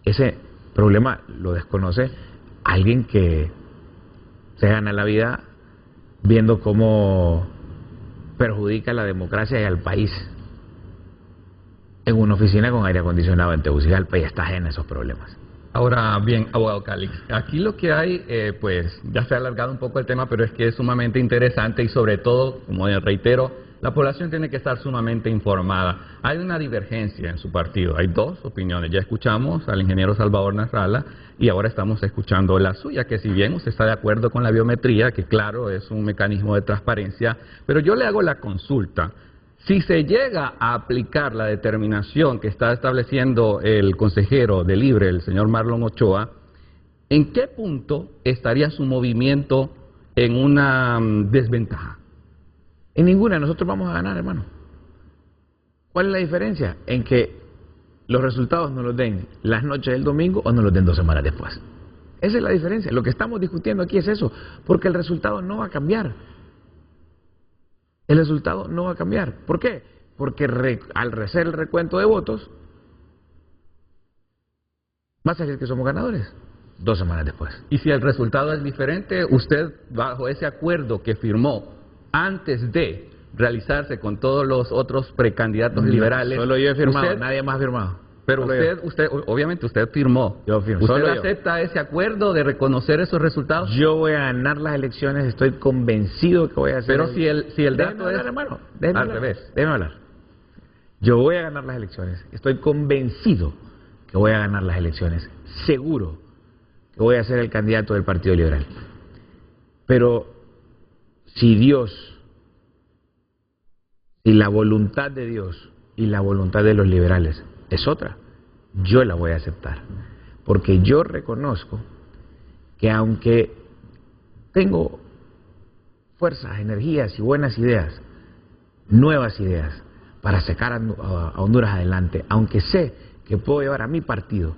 ese problema lo desconoce alguien que se gana la vida viendo cómo perjudica la democracia y al país en una oficina con aire acondicionado en Tegucigalpa, y está ajena a esos problemas. Ahora bien, abogado Calix, aquí lo que hay, pues ya se ha alargado un poco el tema, pero es que es sumamente interesante y sobre todo, como reitero, la población tiene que estar sumamente informada. Hay una divergencia en su partido, hay dos opiniones. Ya escuchamos al ingeniero Salvador Nasralla y ahora estamos escuchando la suya, que si bien usted está de acuerdo con la biometría, que claro, es un mecanismo de transparencia, pero yo le hago la consulta. Si se llega a aplicar la determinación que está estableciendo el consejero de Libre, el señor Marlon Ochoa, ¿en qué punto estaría su movimiento en una desventaja? En ninguna. Nosotros vamos a ganar, hermano. ¿Cuál es la diferencia? En que los resultados nos los den las noches del domingo o nos los den 2 semanas después. Esa es la diferencia. Lo que estamos discutiendo aquí es eso, porque el resultado no va a cambiar. El resultado no va a cambiar. ¿Por qué? Porque al hacer el recuento de votos, vas a decir que somos ganadores 2 semanas después. Y si el resultado es diferente, usted, bajo ese acuerdo que firmó antes de realizarse con todos los otros precandidatos liberales... Solo yo he firmado, nadie más ha firmado. Pero obviamente usted firmó. Yo firmo. ¿Usted acepta ese acuerdo de reconocer esos resultados? Yo voy a ganar las elecciones, estoy convencido que voy a hacer. Pero si el dato es... hermano, al revés. Déjeme hablar. Yo voy a ganar las elecciones, estoy convencido que voy a ganar las elecciones, seguro que voy a ser el candidato del Partido Liberal. Pero si la voluntad de Dios y la voluntad de los liberales es otra, yo la voy a aceptar, porque yo reconozco que aunque tengo fuerzas, energías y buenas ideas, nuevas ideas para sacar a Honduras adelante, aunque sé que puedo llevar a mi partido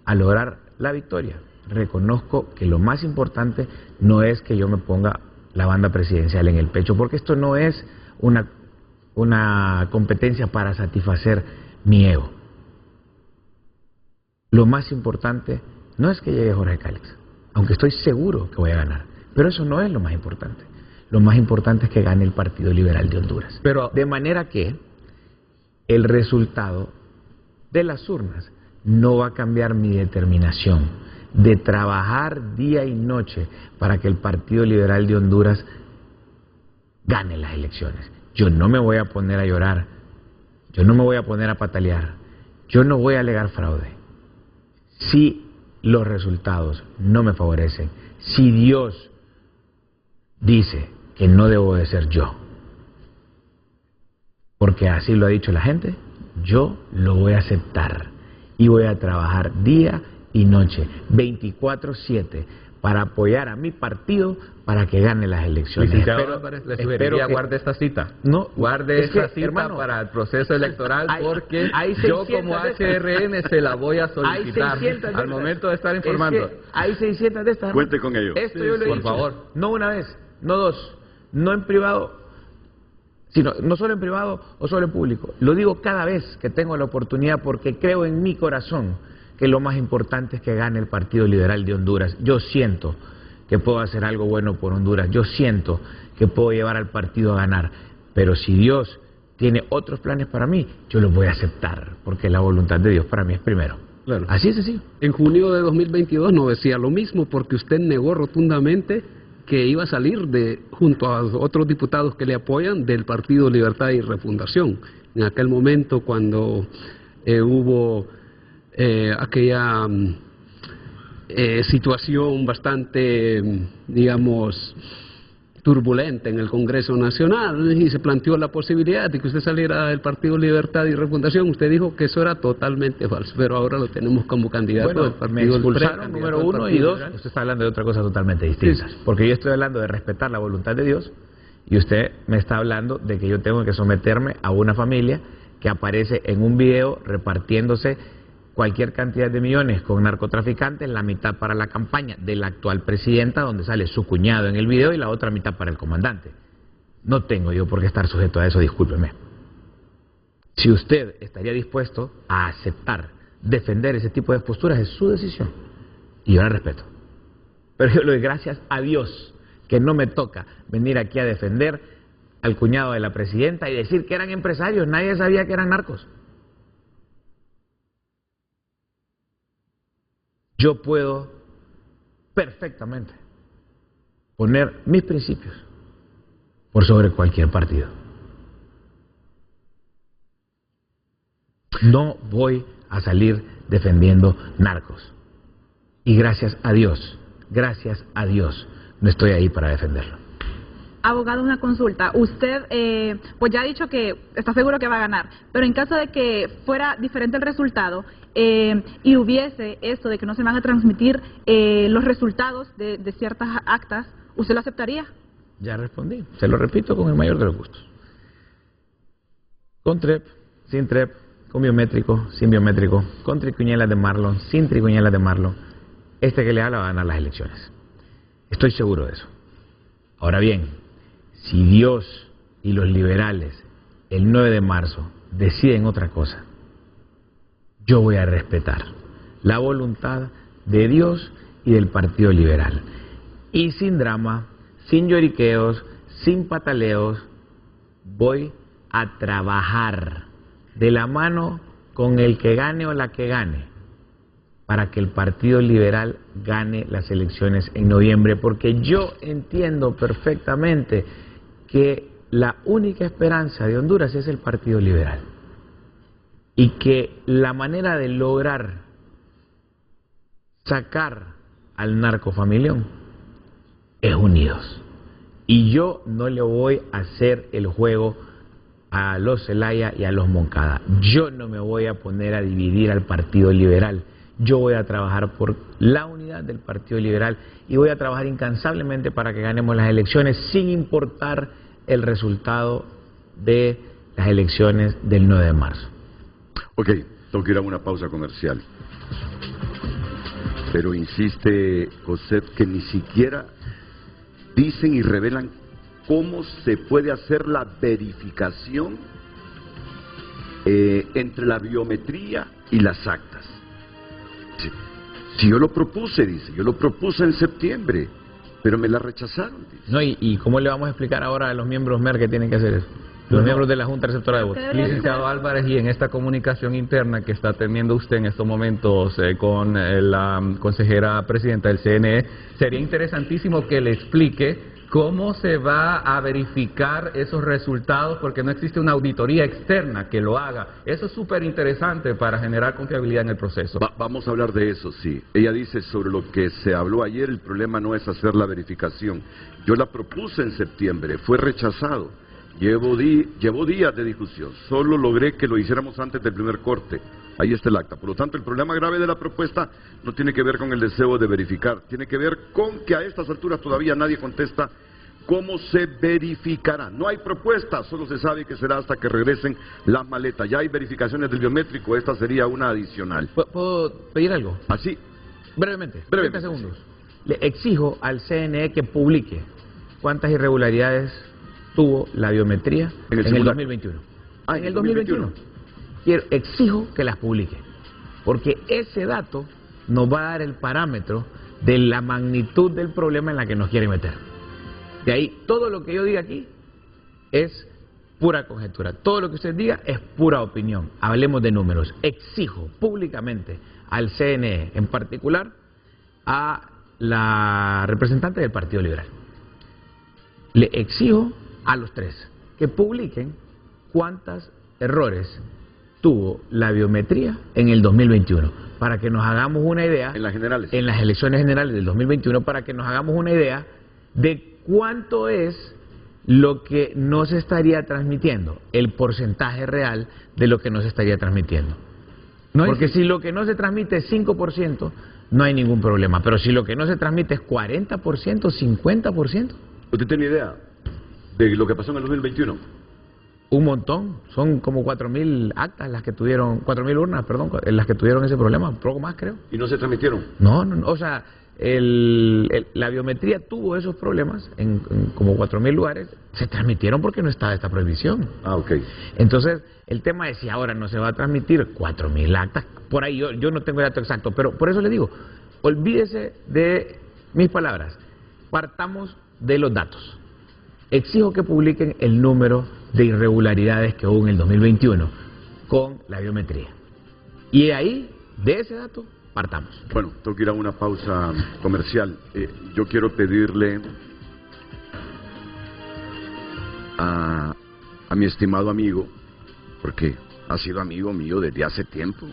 a lograr la victoria, reconozco que lo más importante no es que yo me ponga la banda presidencial en el pecho, porque esto no es una una competencia para satisfacer mi ego. Lo más importante no es que llegue Jorge Cálix, aunque estoy seguro que voy a ganar, pero eso no es lo más importante. Lo más importante es que gane el Partido Liberal de Honduras. Pero de manera que el resultado de las urnas no va a cambiar mi determinación de trabajar día y noche para que el Partido Liberal de Honduras gane las elecciones. Yo no me voy a poner a llorar, yo no me voy a poner a patalear, yo no voy a alegar fraude. Si los resultados no me favorecen, si Dios dice que no debo de ser yo, porque así lo ha dicho la gente, yo lo voy a aceptar y voy a trabajar día y noche, 24/7, para apoyar a mi partido para que gane las elecciones. Licenciado Álvarez, le sugeriría guarde esta cita. No, guarde esta cita, hermano, para el proceso electoral, porque hay yo como HRN se la voy a solicitar al momento de estar informando. Hay 600 de estas. Cuente con ello. Esto yo lo he por dicho, favor. no una vez, no dos, no en privado, sino no solo en privado o solo en público. Lo digo cada vez que tengo la oportunidad porque creo en mi corazón que lo más importante es que gane el Partido Liberal de Honduras. Yo siento que puedo hacer algo bueno por Honduras, yo siento que puedo llevar al partido a ganar, pero si Dios tiene otros planes para mí, yo los voy a aceptar, porque la voluntad de Dios para mí es primero. Claro. Así es así. En junio de 2022 no decía lo mismo, porque usted negó rotundamente que iba a salir junto a otros diputados que le apoyan del Partido Libertad y Refundación. En aquel momento, cuando hubo aquella situación bastante, digamos, turbulenta en el Congreso Nacional, y se planteó la posibilidad de que usted saliera del Partido Libertad y Refundación, usted dijo que eso era totalmente falso, pero ahora lo tenemos como candidato del Partido. Me expulsaron, número uno, y dos, usted está hablando de otra cosa totalmente distinta, porque yo estoy hablando de respetar la voluntad de Dios, y usted me está hablando de que yo tengo que someterme a una familia que aparece en un video repartiéndose cualquier cantidad de millones con narcotraficantes, la mitad para la campaña de la actual presidenta, donde sale su cuñado en el video, y la otra mitad para el comandante. No tengo yo por qué estar sujeto a eso, discúlpeme. Si usted estaría dispuesto a aceptar, defender ese tipo de posturas, es su decisión, y yo la respeto. Pero yo le doy gracias a Dios que no me toca venir aquí a defender al cuñado de la presidenta y decir que eran empresarios, nadie sabía que eran narcos. Yo puedo perfectamente poner mis principios por sobre cualquier partido. No voy a salir defendiendo narcos. Y gracias a Dios, no estoy ahí para defenderlo. Abogado, una consulta. Usted pues ya ha dicho que está seguro que va a ganar, pero en caso de que fuera diferente el resultado y hubiese esto de que no se van a transmitir los resultados de ciertas actas, ¿usted lo aceptaría? Ya respondí. Se lo repito con el mayor de los gustos. Con TREP, sin TREP, con biométrico, sin biométrico, con tricuñelas de Marlon, sin tricuñelas de Marlon, este que le habla va a ganar las elecciones. Estoy seguro de eso. Ahora bien, si Dios y los liberales el 9 de marzo deciden otra cosa, yo voy a respetar la voluntad de Dios y del Partido Liberal. Y sin drama, sin lloriqueos, sin pataleos, voy a trabajar de la mano con el que gane o la que gane para que el Partido Liberal gane las elecciones en noviembre, porque yo entiendo perfectamente que la única esperanza de Honduras es el Partido Liberal y que la manera de lograr sacar al narcofamilión es unidos. Y yo no le voy a hacer el juego a los Zelaya y a los Moncada. Yo no me voy a poner a dividir al Partido Liberal. Yo voy a trabajar por la unidad del Partido Liberal y voy a trabajar incansablemente para que ganemos las elecciones sin importar el resultado de las elecciones del 9 de marzo. Ok, tengo que ir a una pausa comercial. Pero insiste José que ni siquiera dicen y revelan cómo se puede hacer la verificación entre la biometría y las actas. Si yo lo propuse, dice, yo lo propuse en septiembre, pero me la rechazaron, dice. No, ¿y cómo le vamos a explicar ahora a los miembros MER que tienen que hacer eso? Los miembros de la Junta Receptora de Votos. Licenciado Álvarez, y en esta comunicación interna que está teniendo usted en estos momentos con la consejera presidenta del CNE, sería interesantísimo que le explique cómo se va a verificar esos resultados, porque no existe una auditoría externa que lo haga. Eso es súper interesante para generar confiabilidad en el proceso. Vamos a hablar de eso, sí. Ella dice sobre lo que se habló ayer, el problema no es hacer la verificación. Yo la propuse en septiembre, fue rechazado. Llevó días de discusión, solo logré que lo hiciéramos antes del primer corte. Ahí está el acta. Por lo tanto, el problema grave de la propuesta no tiene que ver con el deseo de verificar, tiene que ver con que a estas alturas todavía nadie contesta cómo se verificará. No hay propuesta, solo se sabe que será hasta que regresen las maletas. Ya hay verificaciones del biométrico, esta sería una adicional. ¿Puedo pedir algo? Así. Brevemente, 30 segundos. Sí. Le exijo al CNE que publique cuántas irregularidades tuvo la biometría en el 2021. Ah, en el 2021. Exijo que las publique, porque ese dato nos va a dar el parámetro de la magnitud del problema en la que nos quiere meter. De ahí, todo lo que yo diga aquí es pura conjetura. Todo lo que usted diga es pura opinión. Hablemos de números. Exijo públicamente al CNE, en particular a la representante del Partido Liberal. Le exijo a los tres que publiquen cuántos errores tuvo la biometría en el 2021, para que nos hagamos una idea, en las generales, en las elecciones generales del 2021, para que nos hagamos una idea de cuánto es lo que no se estaría transmitiendo, el porcentaje real de lo que no se estaría transmitiendo. Porque si lo que no se transmite es 5%, no hay ningún problema, pero si lo que no se transmite es 40%, 50%... ¿Usted tiene idea de lo que pasó en el 2021? Un montón, son como 4.000 actas las que tuvieron, 4.000 urnas, perdón, las que tuvieron ese problema, poco más creo. ¿Y no se transmitieron? No, o sea, la biometría tuvo esos problemas en como 4.000 lugares, se transmitieron porque no estaba esta prohibición. Ah, ok. Entonces, el tema es si ahora no se va a transmitir 4.000 actas, por ahí yo no tengo el dato exacto, pero por eso le digo, olvídese de mis palabras, partamos de los datos. Exijo que publiquen el número de irregularidades que hubo en el 2021 con la biometría. Y ahí, de ese dato, partamos. Bueno, tengo que ir a una pausa comercial. Yo quiero pedirle a mi estimado amigo, porque ha sido amigo mío desde hace tiempo.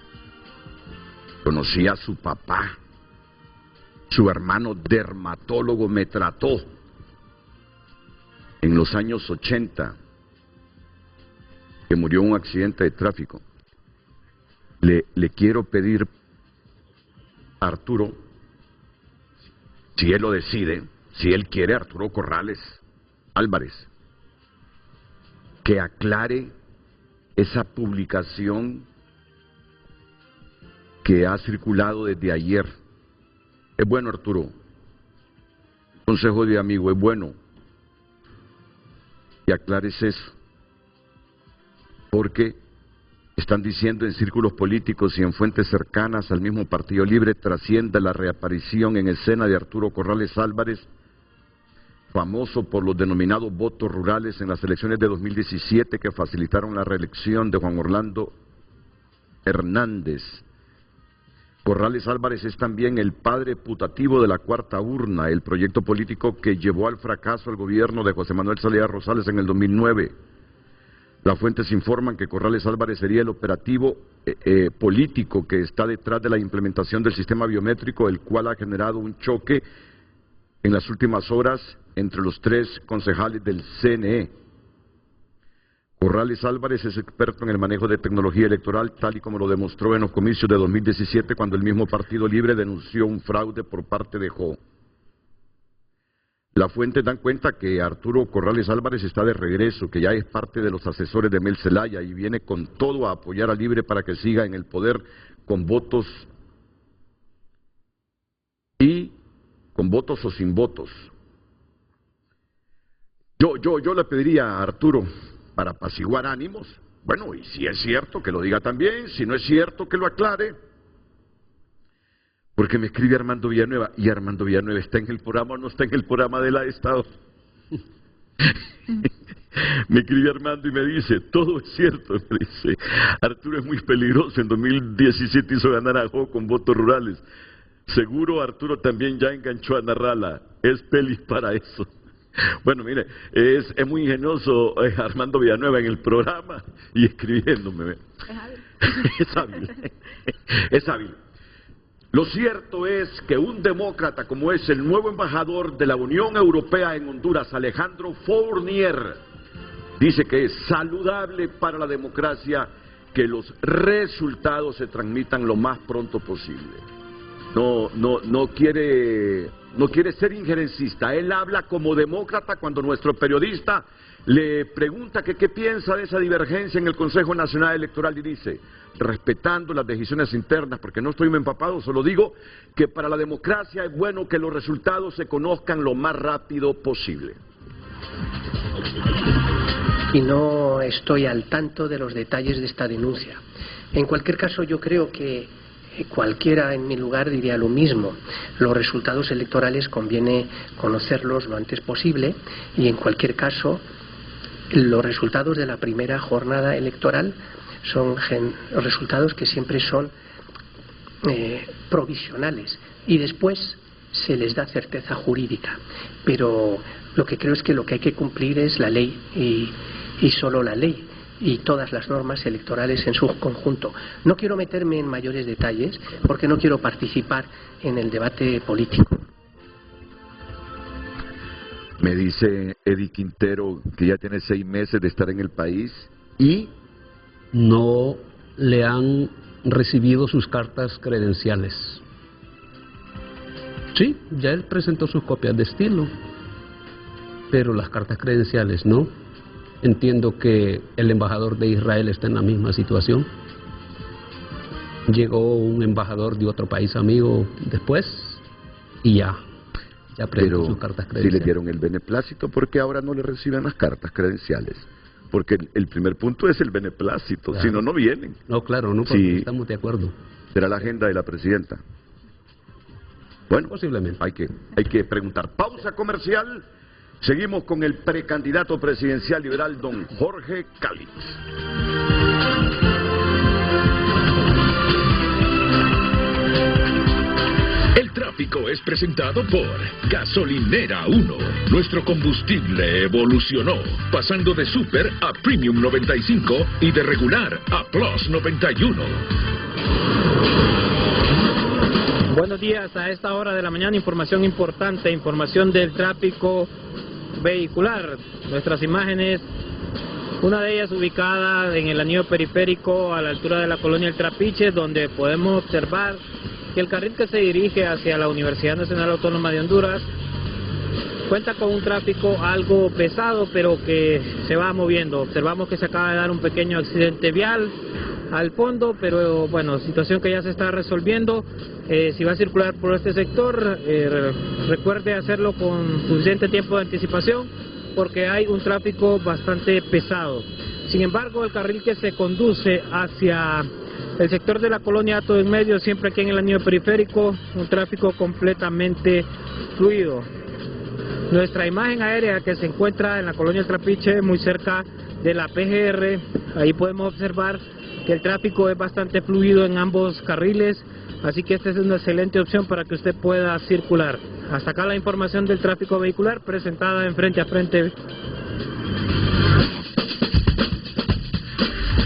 Conocí a su papá, su hermano dermatólogo me trató en los años 80, que murió en un accidente de tráfico. Le quiero pedir a Arturo, si él lo decide, si él quiere, Arturo Corrales Álvarez, que aclare esa publicación que ha circulado desde ayer. Es bueno, Arturo, consejo de amigo, es bueno y aclares eso, porque están diciendo en círculos políticos y en fuentes cercanas al mismo Partido Libre trasciende la reaparición en escena de Arturo Corrales Álvarez, famoso por los denominados votos rurales en las elecciones de 2017 que facilitaron la reelección de Juan Orlando Hernández. Corrales Álvarez es también el padre putativo de la cuarta urna, el proyecto político que llevó al fracaso al gobierno de José Manuel Zelaya Rosales en el 2009. Las fuentes informan que Corrales Álvarez sería el operativo político que está detrás de la implementación del sistema biométrico, el cual ha generado un choque en las últimas horas entre los tres concejales del CNE. Corrales Álvarez es experto en el manejo de tecnología electoral, tal y como lo demostró en los comicios de 2017, cuando el mismo Partido Libre denunció un fraude por parte de JO. Las fuentes dan cuenta que Arturo Corrales Álvarez está de regreso, que ya es parte de los asesores de Mel Zelaya y viene con todo a apoyar a Libre para que siga en el poder con votos o sin votos. Yo le pediría a Arturo, para apaciguar ánimos, bueno, y si es cierto, que lo diga también, si no es cierto, que lo aclare, porque me escribe Armando Villanueva, y Armando Villanueva está en el programa o no está en el programa de la Estado. Me escribe Armando y me dice, todo es cierto, me dice, Arturo es muy peligroso, en 2017 hizo ganar a Jo con votos rurales, seguro Arturo también ya enganchó a Narrala, es pelis para eso. Bueno, mire, es muy ingenioso Armando Villanueva en el programa y escribiéndome. Es hábil. Es hábil. Lo cierto es que un demócrata como es el nuevo embajador de la Unión Europea en Honduras, Alejandro Fournier, dice que es saludable para la democracia que los resultados se transmitan lo más pronto posible. No quiere ser injerencista. Él habla como demócrata cuando nuestro periodista le pregunta que qué piensa de esa divergencia en el Consejo Nacional Electoral y dice, respetando las decisiones internas, porque no estoy empapado, solo digo que para la democracia es bueno que los resultados se conozcan lo más rápido posible. Y no estoy al tanto de los detalles de esta denuncia. En cualquier caso, yo creo que cualquiera en mi lugar diría lo mismo. Los resultados electorales conviene conocerlos lo antes posible y en cualquier caso los resultados de la primera jornada electoral son resultados que siempre son provisionales y después se les da certeza jurídica. Pero lo que creo es que lo que hay que cumplir es la ley y solo la ley y todas las normas electorales en su conjunto. No quiero meterme en mayores detalles porque no quiero participar en el debate político. Me dice Eddie Quintero que ya tiene 6 meses de estar en el país y no le han recibido sus cartas credenciales. Sí, ya él presentó sus copias de estilo, pero las cartas credenciales no. Entiendo que el embajador de Israel está en la misma situación. Llegó un embajador de otro país amigo después y ya presentó sus cartas credenciales. Si le dieron el beneplácito, ¿por qué ahora no le reciben las cartas credenciales? Porque el primer punto es el beneplácito, claro. Si no, no vienen. No, claro, no, porque estamos de acuerdo. Será la agenda de la presidenta. Bueno, posiblemente. Hay que preguntar. Pausa comercial. Seguimos con el precandidato presidencial liberal, don Jorge Calix. El tráfico es presentado por Gasolinera 1. Nuestro combustible evolucionó, pasando de Super a Premium 95 y de regular a Plus 91. Buenos días, a esta hora de la mañana información importante, información del tráfico vehicular. Nuestras imágenes, una de ellas ubicada en el anillo periférico a la altura de la colonia El Trapiche, donde podemos observar que el carril que se dirige hacia la Universidad Nacional Autónoma de Honduras cuenta con un tráfico algo pesado, pero que se va moviendo. Observamos que se acaba de dar un pequeño accidente vial al fondo, pero bueno, situación que ya se está resolviendo. Si va a circular por este sector, recuerde hacerlo con suficiente tiempo de anticipación porque hay un tráfico bastante pesado. Sin embargo, el carril que se conduce hacia el sector de la colonia Hato en Medio, siempre aquí en el anillo periférico, un tráfico completamente fluido. Nuestra imagen aérea que se encuentra en la colonia El Trapiche, muy cerca de la PGR, ahí podemos observar que el tráfico es bastante fluido en ambos carriles, así que esta es una excelente opción para que usted pueda circular. Hasta acá la información del tráfico vehicular presentada en Frente a Frente.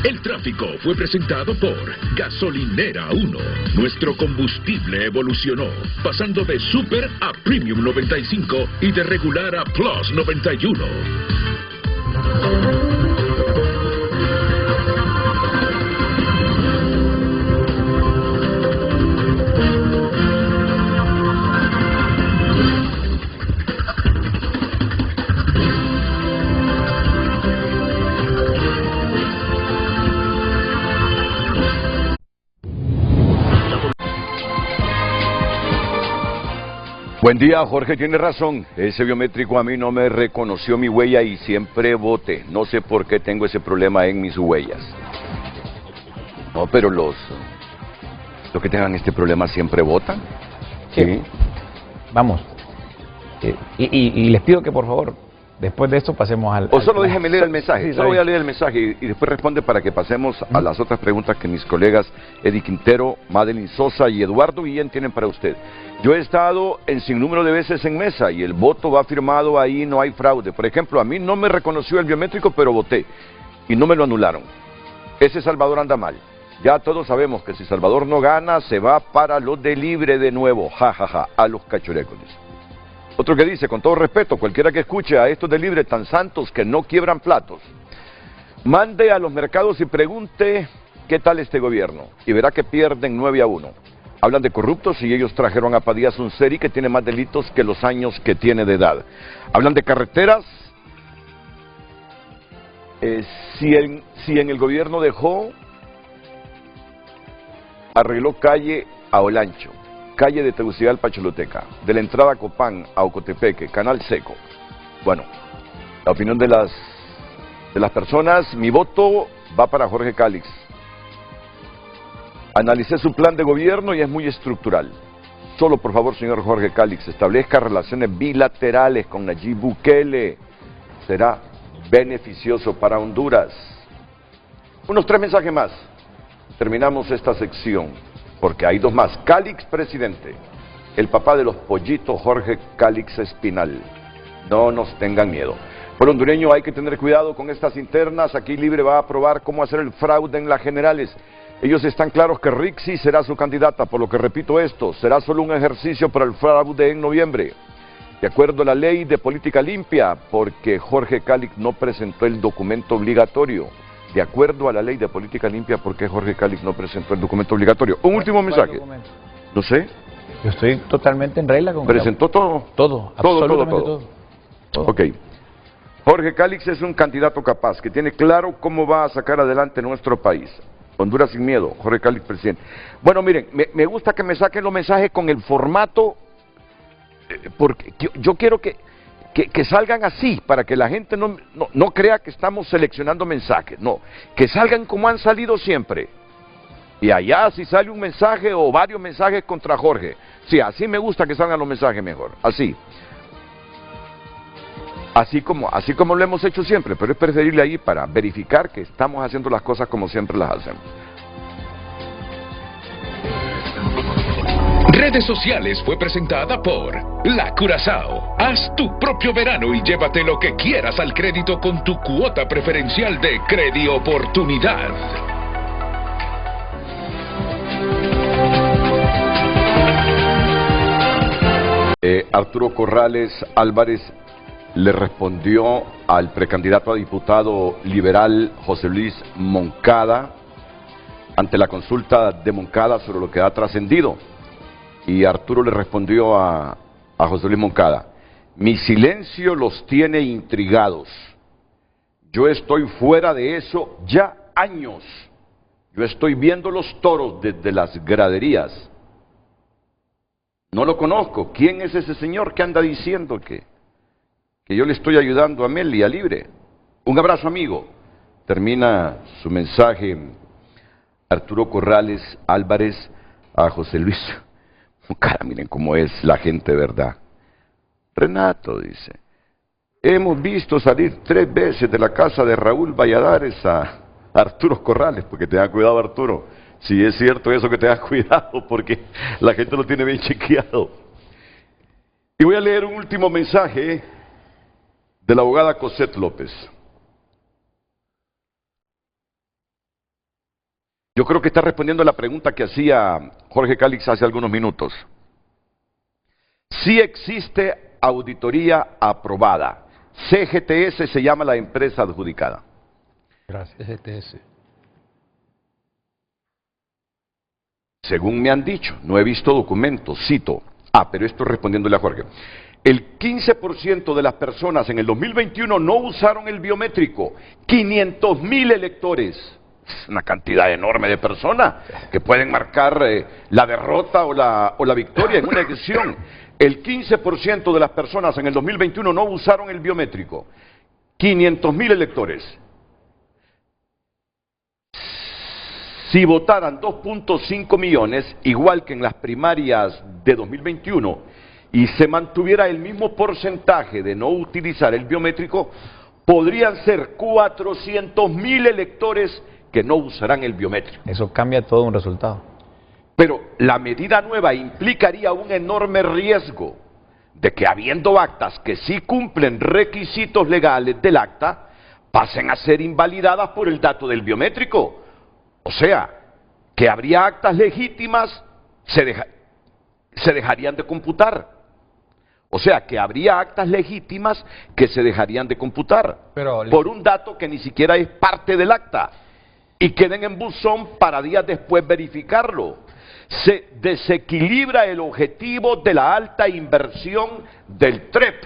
El tráfico fue presentado por Gasolinera 1. Nuestro combustible evolucionó, pasando de Super a Premium 95 y de regular a Plus 91. Buen día, Jorge tiene razón. Ese biométrico a mí no me reconoció mi huella y siempre voté. No sé por qué tengo ese problema en mis huellas. No, pero los que tengan este problema siempre votan. Sí. Vamos. Y les pido que por favor, después de esto pasemos al... O solo déjeme leer el mensaje. Sí, solo voy a leer el mensaje y después responde para que pasemos a las otras preguntas que mis colegas Eddie Quintero, Madeline Sosa y Eduardo Guillén tienen para usted. Yo he estado en sinnúmero de veces en mesa y el voto va firmado ahí, no hay fraude. Por ejemplo, a mí no me reconoció el biométrico, pero voté y no me lo anularon. Ese Salvador anda mal. Ya todos sabemos que si Salvador no gana, se va para los de libre de nuevo. Ja, ja, ja, a los cachurecos. Otro que dice, con todo respeto, cualquiera que escuche a estos de libre tan santos que no quiebran platos, mande a los mercados y pregunte qué tal este gobierno. Y verá que pierden 9-1. Hablan de corruptos y ellos trajeron a Padilla Sunseri, que tiene más delitos que los años que tiene de edad. Hablan de carreteras. Si en el gobierno dejó, arregló calle a Olancho, calle de Tegucigalpa a Choluteca, de la entrada a Copán a Ocotepeque, Canal Seco. Bueno, la opinión de las personas, mi voto va para Jorge Calix. Analicé su plan de gobierno y es muy estructural. Solo por favor, señor Jorge Calix, establezca relaciones bilaterales con Nayib Bukele. Será beneficioso para Honduras. Unos 3 mensajes más. Terminamos esta sección, porque hay 2 más. Calix, presidente. El papá de los pollitos, Jorge Calix Espinal. No nos tengan miedo. Por hondureño hay que tener cuidado con estas internas. Aquí Libre va a probar cómo hacer el fraude en las generales. Ellos están claros que Rixi será su candidata, por lo que repito esto, será solo un ejercicio para el fraude en noviembre. De acuerdo a la ley de política limpia, porque Jorge Calix no presentó el documento obligatorio. De acuerdo a la ley de política limpia, ¿por qué Jorge Calix no presentó el documento obligatorio? Un último mensaje. No sé. Yo estoy totalmente en regla con... ¿Presentó todo? Todo, absolutamente todo. Ok. Jorge Calix es un candidato capaz, que tiene claro cómo va a sacar adelante nuestro país. Honduras sin miedo, Jorge Calix, presidente. Bueno, miren, me gusta que me saquen los mensajes con el formato, porque yo quiero que salgan así, para que la gente no crea que estamos seleccionando mensajes, no, que salgan como han salido siempre. Y allá si sale un mensaje o varios mensajes contra Jorge, sí, así me gusta que salgan los mensajes mejor, así. Así como lo hemos hecho siempre, pero es preferible ahí para verificar que estamos haciendo las cosas como siempre las hacemos. Redes Sociales fue presentada por La Curazao. Haz tu propio verano y llévate lo que quieras al crédito con tu cuota preferencial de Credioportunidad. Arturo Corrales Álvarez le respondió al precandidato a diputado liberal José Luis Moncada ante la consulta de Moncada sobre lo que ha trascendido. Y Arturo le respondió a José Luis Moncada: mi silencio los tiene intrigados. Yo estoy fuera de eso ya años. Yo estoy viendo los toros desde las graderías. No lo conozco. ¿Quién es ese señor que anda diciendo que yo le estoy ayudando a Mel y a Libre? Un abrazo, amigo. Termina su mensaje Arturo Corrales Álvarez a José Luis Moncada. Miren cómo es la gente, ¿verdad? Renato dice: hemos visto salir 3 veces de la casa de Raúl Valladares a Arturo Corrales, porque tenga cuidado, Arturo. Si es cierto eso, que tenga cuidado, porque la gente lo tiene bien chequeado. Y voy a leer un último mensaje de la abogada Cosette López. Yo creo que está respondiendo a la pregunta que hacía Jorge Calix hace algunos minutos. Sí existe auditoría aprobada. CGTS se llama la empresa adjudicada. Gracias. CGTS. Según me han dicho, no he visto documentos, cito. Pero esto respondiéndole a Jorge. El 15% de las personas en el 2021 no usaron el biométrico. 500,000 electores. Es una cantidad enorme de personas que pueden marcar la derrota o la victoria en una elección. El 15% de las personas en el 2021 no usaron el biométrico. 500.000 electores. Si votaran 2.5 millones, igual que en las primarias de 2021, y se mantuviera el mismo porcentaje de no utilizar el biométrico, podrían ser 400.000 electores que no usarán el biométrico. Eso cambia todo un resultado. Pero la medida nueva implicaría un enorme riesgo de que, habiendo actas que sí cumplen requisitos legales del acta, pasen a ser invalidadas por el dato del biométrico. O sea, que habría actas legítimas, se dejarían de computar. O sea, que habría actas legítimas que se dejarían de computar por un dato que ni siquiera es parte del acta y queden en buzón para días después verificarlo. Se desequilibra el objetivo de la alta inversión del TREP,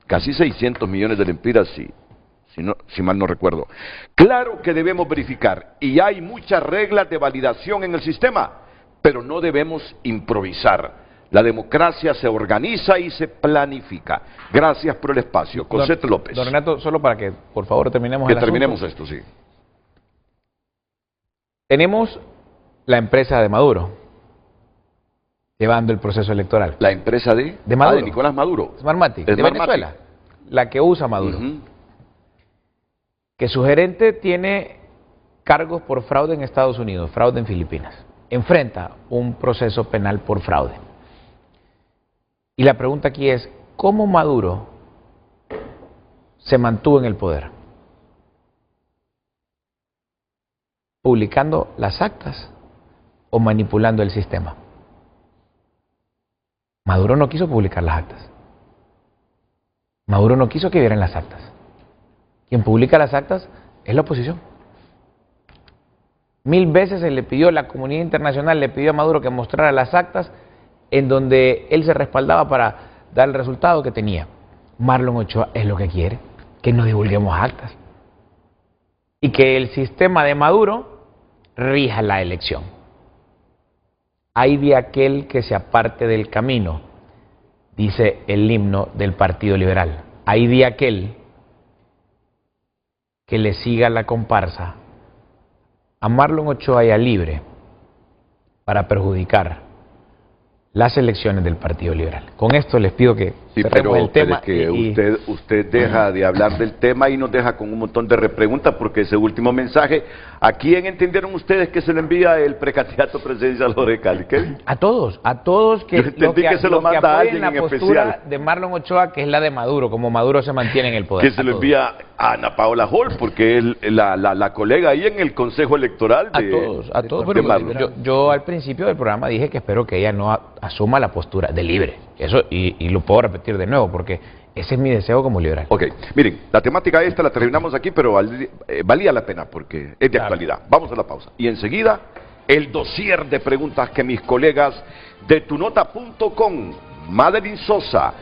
casi 600 millones de lempiras, si mal no recuerdo. Claro que debemos verificar, y hay muchas reglas de validación en el sistema, pero no debemos improvisar. La democracia se organiza y se planifica. Gracias por el espacio. Cosette López. Don Renato, solo para que, por favor, terminemos Que el terminemos asunto. esto, sí. Tenemos la empresa de Maduro llevando el proceso electoral. La empresa de Maduro. de Nicolás Maduro. Smartmatic, de Smartmatic. Venezuela, la que usa Maduro. Que su gerente tiene cargos por fraude en Estados Unidos, fraude en Filipinas. Enfrenta un proceso penal por fraude. Y la pregunta aquí es, ¿cómo Maduro se mantuvo en el poder? ¿Publicando las actas o manipulando el sistema? Maduro no quiso publicar las actas. Maduro no quiso que vieran las actas. Quien publica las actas es la oposición. 1000 veces se le pidió, la comunidad internacional le pidió a Maduro que mostrara las actas en donde él se respaldaba para dar el resultado que tenía. Marlon Ochoa es lo que quiere, que no divulguemos actas. Y que el sistema de Maduro rija la elección. Hay de aquel que se aparte del camino, dice el himno del Partido Liberal. Hay de aquel que le siga la comparsa a Marlon Ochoa y a Libre para perjudicar las elecciones del Partido Liberal. Con esto les pido que cerremos el tema. Pero es que usted deja de hablar del tema y nos deja con un montón de repreguntas, porque ese último mensaje, ¿a quién entendieron ustedes que se le envía el precandidato presidencial Jorge Cálix? A todos que, yo entendí que se lo manda a alguien la en postura especial de Marlon Ochoa, que es la de Maduro, como Maduro se mantiene en el poder. Que se lo envía a Ana Paola Hall, porque es la colega ahí en el Consejo Electoral a todos, pero yo al principio del programa dije que espero que ella no asuma la postura de Libre. Eso, y lo puedo repetir de nuevo, porque ese es mi deseo como liberal. Ok, miren, la temática esta la terminamos aquí, pero valía la pena porque es de actualidad. Vamos a la pausa. Y enseguida, el dossier de preguntas que mis colegas de tunota.com, Madeline Sosa,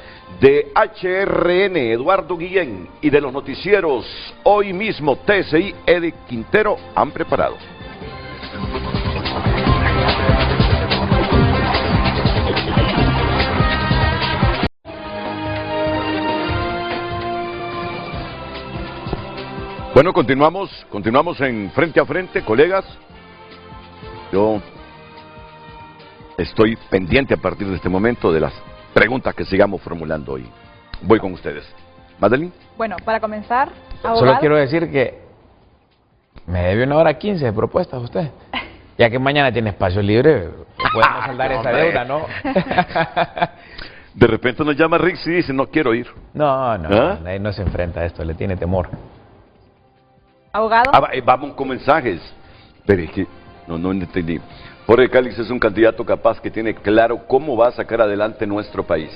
de HRN, Eduardo Guillén, y de los noticieros Hoy Mismo, TSI, Eddie Quintero, han preparado. Bueno, continuamos en Frente a Frente, colegas. Yo estoy pendiente a partir de este momento de las preguntas que sigamos formulando hoy. Voy con ustedes. ¿Madeline? Bueno, para comenzar, abogado. Solo quiero decir que me debe 1:15 de propuestas usted. Ya que mañana tiene espacio libre, podemos saldar esa deuda, ¿no? De repente nos llama Rick y dice, no quiero ir. No, no se enfrenta a esto, le tiene temor. Abogado. Vamos con mensajes. Pero es que no entendí. Jorge Cálix es un candidato capaz que tiene claro cómo va a sacar adelante nuestro país.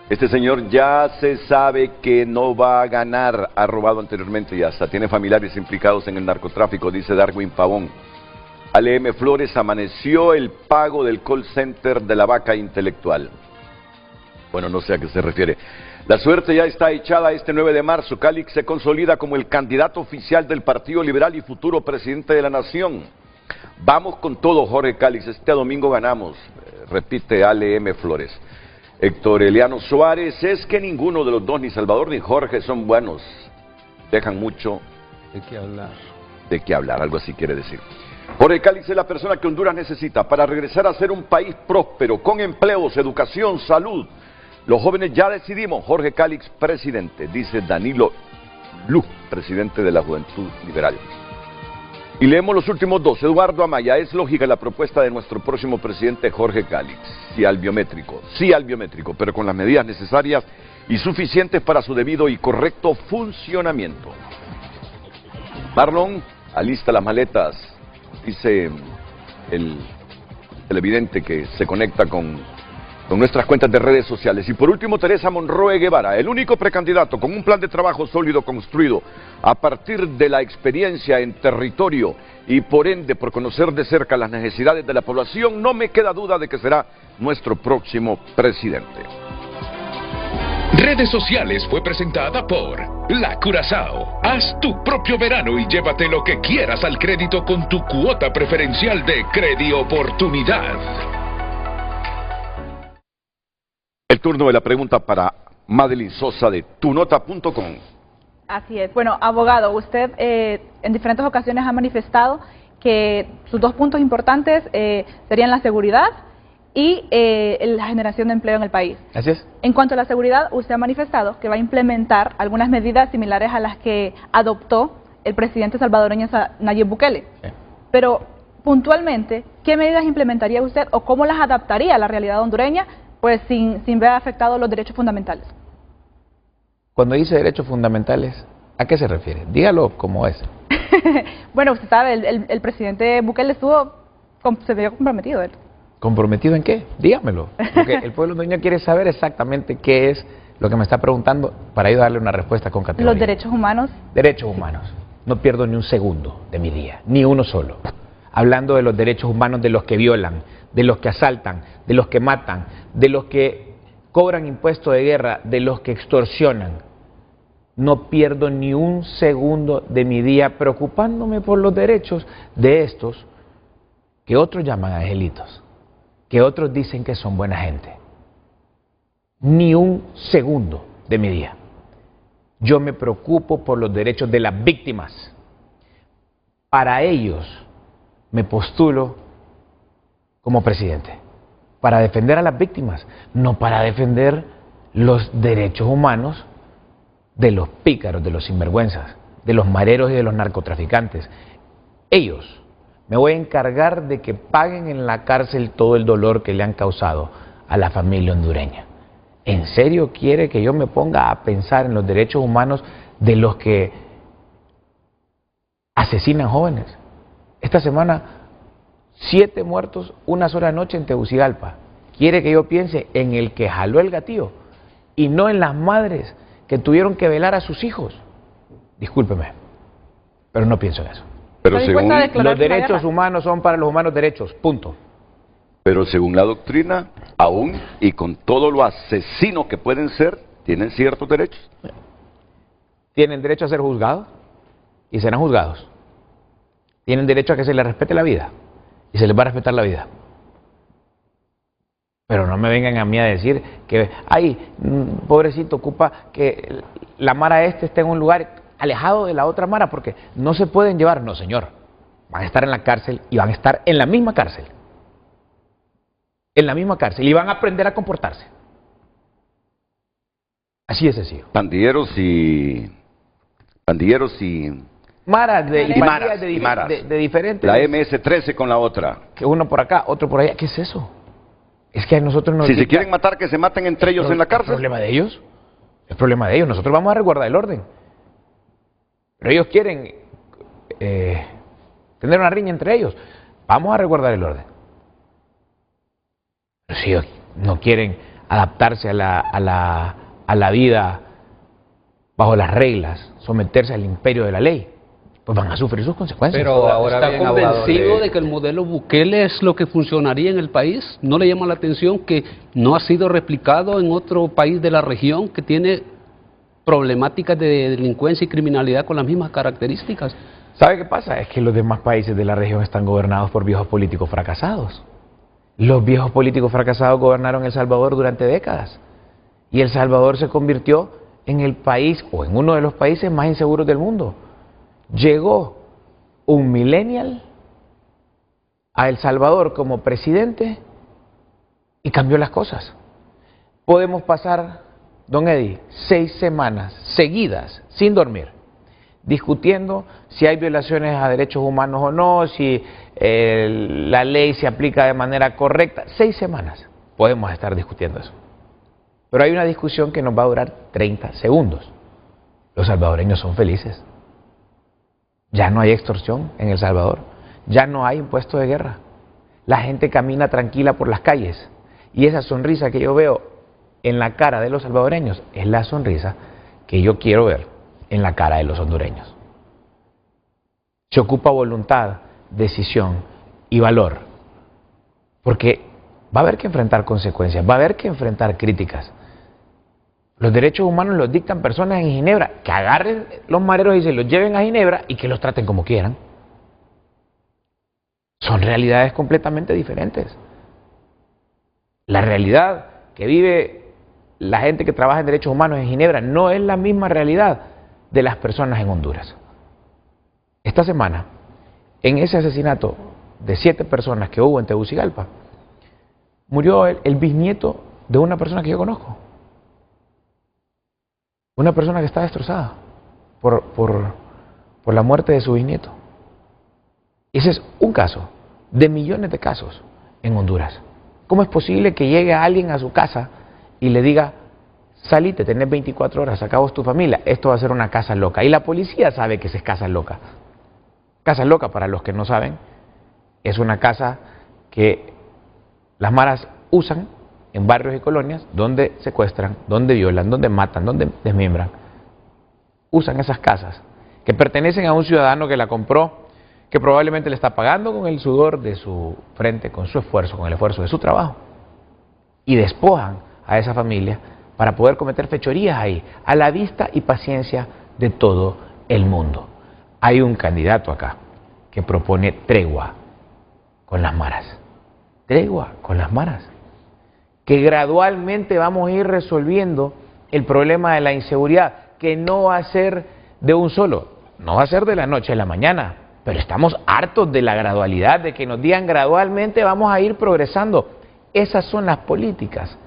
Este señor ya se sabe que no va a ganar, ha robado anteriormente y hasta tiene familiares implicados en el narcotráfico, dice Darwin Pavón. A.L.M. Flores, amaneció el pago del call center de la vaca intelectual. Bueno, no sé a qué se refiere. La suerte ya está echada este 9 de marzo. Cálix se consolida como el candidato oficial del Partido Liberal y futuro presidente de la Nación. Vamos con todo, Jorge Cálix. Este domingo ganamos, repite A.L.M. Flores. Héctor Eliano Suárez, es que ninguno de los dos, ni Salvador ni Jorge, son buenos. Dejan mucho Hay que hablar. de qué hablar, algo así quiere decir. Jorge Calix es la persona que Honduras necesita para regresar a ser un país próspero, con empleos, educación, salud. Los jóvenes ya decidimos. Jorge Calix, presidente, dice Danilo Luz, presidente de la Juventud Liberal. Y leemos los últimos dos. Eduardo Amaya, es lógica la propuesta de nuestro próximo presidente Jorge Calix. Sí al biométrico, pero con las medidas necesarias y suficientes para su debido y correcto funcionamiento. Marlon, alista las maletas, dice el televidente que se conecta con nuestras cuentas de redes sociales. Y por último, Teresa Monroe Guevara, el único precandidato con un plan de trabajo sólido construido a partir de la experiencia en territorio y por ende por conocer de cerca las necesidades de la población, no me queda duda de que será nuestro próximo presidente. Redes Sociales fue presentada por La Curazao. Haz tu propio verano y llévate lo que quieras al crédito con tu cuota preferencial de Credioportunidad. El turno de la pregunta para Madeline Sosa de tunota.com. Así es. Bueno, abogado, usted en diferentes ocasiones ha manifestado que sus dos puntos importantes serían la seguridad y la generación de empleo en el país. Así es. En cuanto a la seguridad, usted ha manifestado que va a implementar algunas medidas similares a las que adoptó el presidente salvadoreño Nayib Bukele. Sí. Pero, puntualmente, ¿qué medidas implementaría usted o cómo las adaptaría a la realidad hondureña, pues sin ver afectados los derechos fundamentales? Cuando dice derechos fundamentales, ¿a qué se refiere? Dígalo como es. Bueno, usted sabe, el presidente Bukele se vio comprometido. ¿Comprometido en qué? Dígamelo. Porque el pueblo hondureño quiere saber exactamente qué es lo que me está preguntando para yo darle una respuesta con categoría. Los derechos humanos. Derechos humanos. No pierdo ni un segundo de mi día, ni uno solo. Hablando de los derechos humanos de los que violan, de los que asaltan, de los que matan, de los que cobran impuestos de guerra, de los que extorsionan. No pierdo ni un segundo de mi día preocupándome por los derechos de estos que otros llaman angelitos, que otros dicen que son buena gente. Ni un segundo de mi día. Yo me preocupo por los derechos de las víctimas. Para ellos me postulo como presidente, para defender a las víctimas, no para defender los derechos humanos de los pícaros, de los sinvergüenzas, de los mareros y de los narcotraficantes. Ellos, me voy a encargar de que paguen en la cárcel todo el dolor que le han causado a la familia hondureña. ¿En serio quiere que yo me ponga a pensar en los derechos humanos de los que asesinan jóvenes? Esta semana, 7 muertos, una sola noche en Tegucigalpa. ¿Quiere que yo piense en el que jaló el gatillo y no en las madres que tuvieron que velar a sus hijos? Discúlpeme, pero no pienso en eso. Pero según los derechos humanos son para los humanos derechos, punto. Pero según la doctrina, aún y con todo lo asesinos que pueden ser, tienen ciertos derechos. Tienen derecho a ser juzgados y serán juzgados. Tienen derecho a que se les respete la vida y se les va a respetar la vida. Pero no me vengan a mí a decir que, ay, pobrecito, ocupa que la mara esté en un lugar alejado de la otra mara porque no se pueden llevar. No, señor, van a estar en la cárcel y van a estar en la misma cárcel. En la misma cárcel y van a aprender a comportarse. Así de sencillo. Pandilleros y maras de maras, de diferentes. La MS-13 con la otra. Que uno por acá, otro por allá. ¿Qué es eso? Es que a nosotros nos... Si se quieren matar, que se maten entre ellos en la cárcel. ¿Es problema de ellos? Es problema de ellos. Nosotros vamos a resguardar el orden. Pero ellos quieren tener una riña entre ellos. Vamos a resguardar el orden. Pero si ellos no quieren adaptarse a la vida bajo las reglas, someterse al imperio de la ley, pues van a sufrir sus consecuencias. Pero ahora ¿está convencido de que el modelo Bukele es lo que funcionaría en el país? ¿No le llama la atención que no ha sido replicado en otro país de la región que tiene problemáticas de delincuencia y criminalidad con las mismas características? ¿Sabe qué pasa? Es que los demás países de la región están gobernados por viejos políticos fracasados. Los viejos políticos fracasados gobernaron El Salvador durante décadas. Y El Salvador se convirtió en el país, o en uno de los países más inseguros del mundo. Llegó un millennial a El Salvador como presidente y cambió las cosas. Podemos pasar, don Eddie, 6 semanas seguidas, sin dormir, discutiendo si hay violaciones a derechos humanos o no, si la ley se aplica de manera correcta. 6 semanas podemos estar discutiendo eso. Pero hay una discusión que nos va a durar 30 segundos. Los salvadoreños son felices. Ya no hay extorsión en El Salvador. Ya no hay impuesto de guerra. La gente camina tranquila por las calles. Y esa sonrisa que yo veo en la cara de los salvadoreños es la sonrisa que yo quiero ver en la cara de los hondureños. Se ocupa voluntad, decisión y valor. Porque va a haber que enfrentar consecuencias, va a haber que enfrentar críticas. Los derechos humanos los dictan personas en Ginebra. Que agarren los mareros y se los lleven a Ginebra y que los traten como quieran. Son realidades completamente diferentes. La realidad que vive la gente que trabaja en derechos humanos en Ginebra no es la misma realidad de las personas en Honduras. Esta semana, en ese asesinato de 7 personas que hubo en Tegucigalpa, murió el bisnieto de una persona que yo conozco. Una persona que está destrozada por la muerte de su bisnieto. Ese es un caso de millones de casos en Honduras. ¿Cómo es posible que llegue alguien a su casa y le diga, salite, tenés 24 horas, acá vos tu familia, esto va a ser una casa loca? Y la policía sabe que es casa loca. Casa loca, para los que no saben, es una casa que las maras usan en barrios y colonias donde secuestran, donde violan, donde matan, donde desmembran. Usan esas casas que pertenecen a un ciudadano que la compró, que probablemente le está pagando con el sudor de su frente, con su esfuerzo, con el esfuerzo de su trabajo. Y despojan a esa familia para poder cometer fechorías ahí, a la vista y paciencia de todo el mundo. Hay un candidato acá que propone tregua con las maras. Tregua con las maras. Que gradualmente vamos a ir resolviendo el problema de la inseguridad, que no va a ser de un solo, no va a ser de la noche a la mañana, pero estamos hartos de la gradualidad, de que nos digan gradualmente vamos a ir progresando. Esas son las políticas,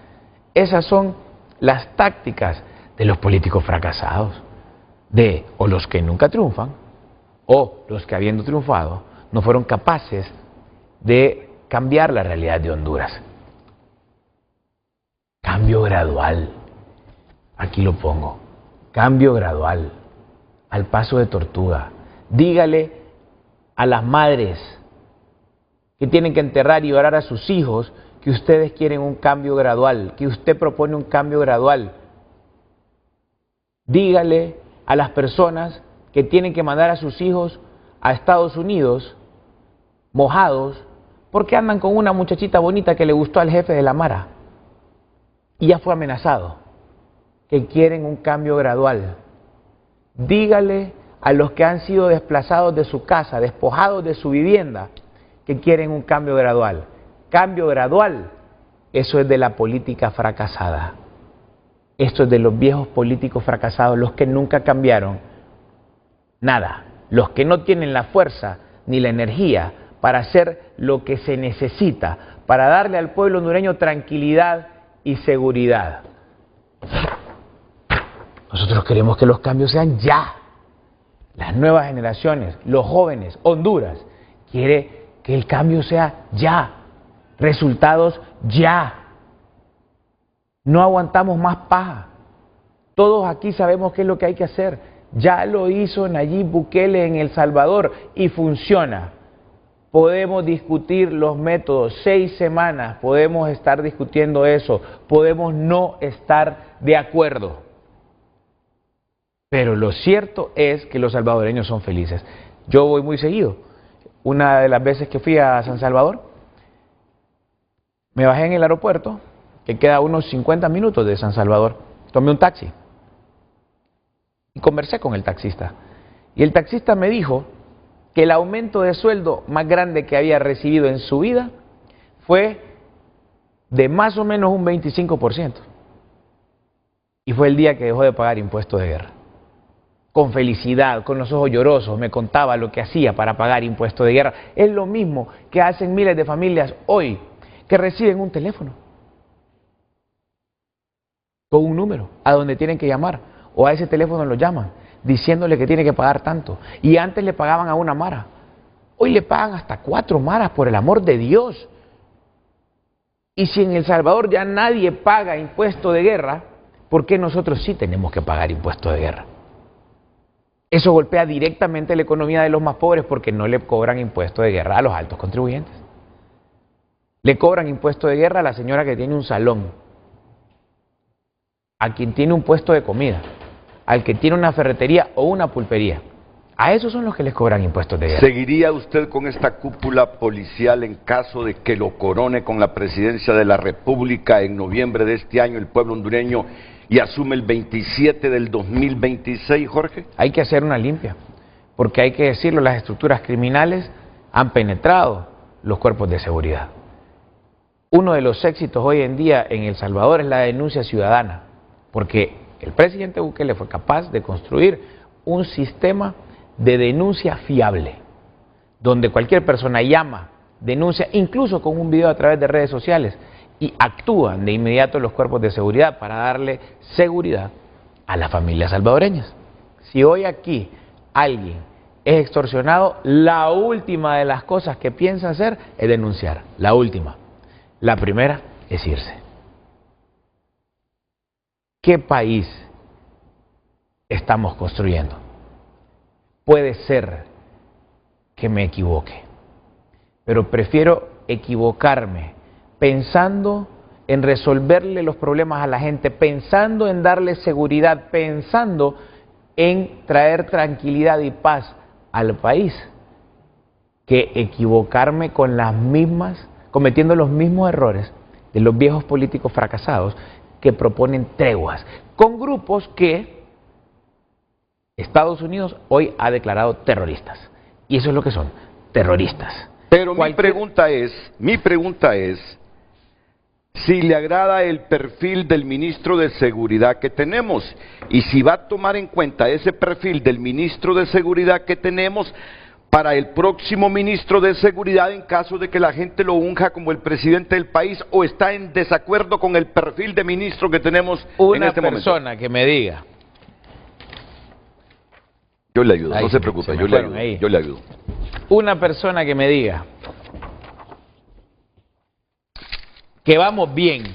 esas son las tácticas de los políticos fracasados, de o los que nunca triunfan, o los que habiendo triunfado no fueron capaces de cambiar la realidad de Honduras. Cambio gradual, aquí lo pongo, cambio gradual, al paso de tortuga. Dígale a las madres que tienen que enterrar y orar a sus hijos que ustedes quieren un cambio gradual, que usted propone un cambio gradual. Dígale a las personas que tienen que mandar a sus hijos a Estados Unidos mojados porque andan con una muchachita bonita que le gustó al jefe de la mara y ya fue amenazado, que quieren un cambio gradual. Dígale a los que han sido desplazados de su casa, despojados de su vivienda, que quieren un cambio gradual. Cambio gradual, eso es de la política fracasada. Esto es de los viejos políticos fracasados, los que nunca cambiaron nada, los que no tienen la fuerza ni la energía para hacer lo que se necesita, para darle al pueblo hondureño tranquilidad y seguridad. Nosotros queremos que los cambios sean ya. Las nuevas generaciones, los jóvenes, Honduras, quiere que el cambio sea ya. Resultados ya. No aguantamos más paja. Todos aquí sabemos qué es lo que hay que hacer. Ya lo hizo Nayib Bukele en El Salvador y funciona. Podemos discutir los métodos, 6 semanas, podemos estar discutiendo eso, podemos no estar de acuerdo. Pero lo cierto es que los salvadoreños son felices. Yo voy muy seguido. Una de las veces que fui a San Salvador, me bajé en el aeropuerto, que queda a unos 50 minutos de San Salvador, tomé un taxi y conversé con el taxista. Y el taxista me dijo que el aumento de sueldo más grande que había recibido en su vida fue de más o menos un 25%. Y fue el día que dejó de pagar impuestos de guerra. Con felicidad, con los ojos llorosos, me contaba lo que hacía para pagar impuestos de guerra. Es lo mismo que hacen miles de familias hoy, que reciben un teléfono con un número a donde tienen que llamar, o a ese teléfono lo llaman, diciéndole que tiene que pagar tanto. Y antes le pagaban a una mara. Hoy le pagan hasta 4 maras, por el amor de Dios. Y si en El Salvador ya nadie paga impuesto de guerra, ¿por qué nosotros sí tenemos que pagar impuesto de guerra? Eso golpea directamente la economía de los más pobres porque no le cobran impuesto de guerra a los altos contribuyentes. Le cobran impuesto de guerra a la señora que tiene un salón, a quien tiene un puesto de comida, al que tiene una ferretería o una pulpería. A esos son los que les cobran impuestos de guerra. ¿Seguiría usted con esta cúpula policial en caso de que lo corone con la presidencia de la República en noviembre de este año el pueblo hondureño y asume el 27 del 2026, Jorge? Hay que hacer una limpia, porque hay que decirlo, las estructuras criminales han penetrado los cuerpos de seguridad. Uno de los éxitos hoy en día en El Salvador es la denuncia ciudadana, porque el presidente Bukele fue capaz de construir un sistema de denuncia fiable, donde cualquier persona llama, denuncia, incluso con un video a través de redes sociales, y actúan de inmediato los cuerpos de seguridad para darle seguridad a las familias salvadoreñas. Si hoy aquí alguien es extorsionado, la última de las cosas que piensa hacer es denunciar, la última. La primera es irse. ¿Qué país estamos construyendo? Puede ser que me equivoque, pero prefiero equivocarme pensando en resolverle los problemas a la gente, pensando en darle seguridad, pensando en traer tranquilidad y paz al país, que equivocarme con las mismas, cometiendo los mismos errores de los viejos políticos fracasados que proponen treguas con grupos que Estados Unidos hoy ha declarado terroristas. Y eso es lo que son, terroristas. Pero mi pregunta es, si le agrada el perfil del ministro de Seguridad que tenemos, y si va a tomar en cuenta ese perfil del ministro de Seguridad que tenemos para el próximo ministro de Seguridad en caso de que la gente lo unja como el presidente del país, o está en desacuerdo con el perfil de ministro que tenemos en este momento. Una persona que me diga. Yo le ayudo, no se preocupe, yo le ayudo. Una persona que me diga que vamos bien,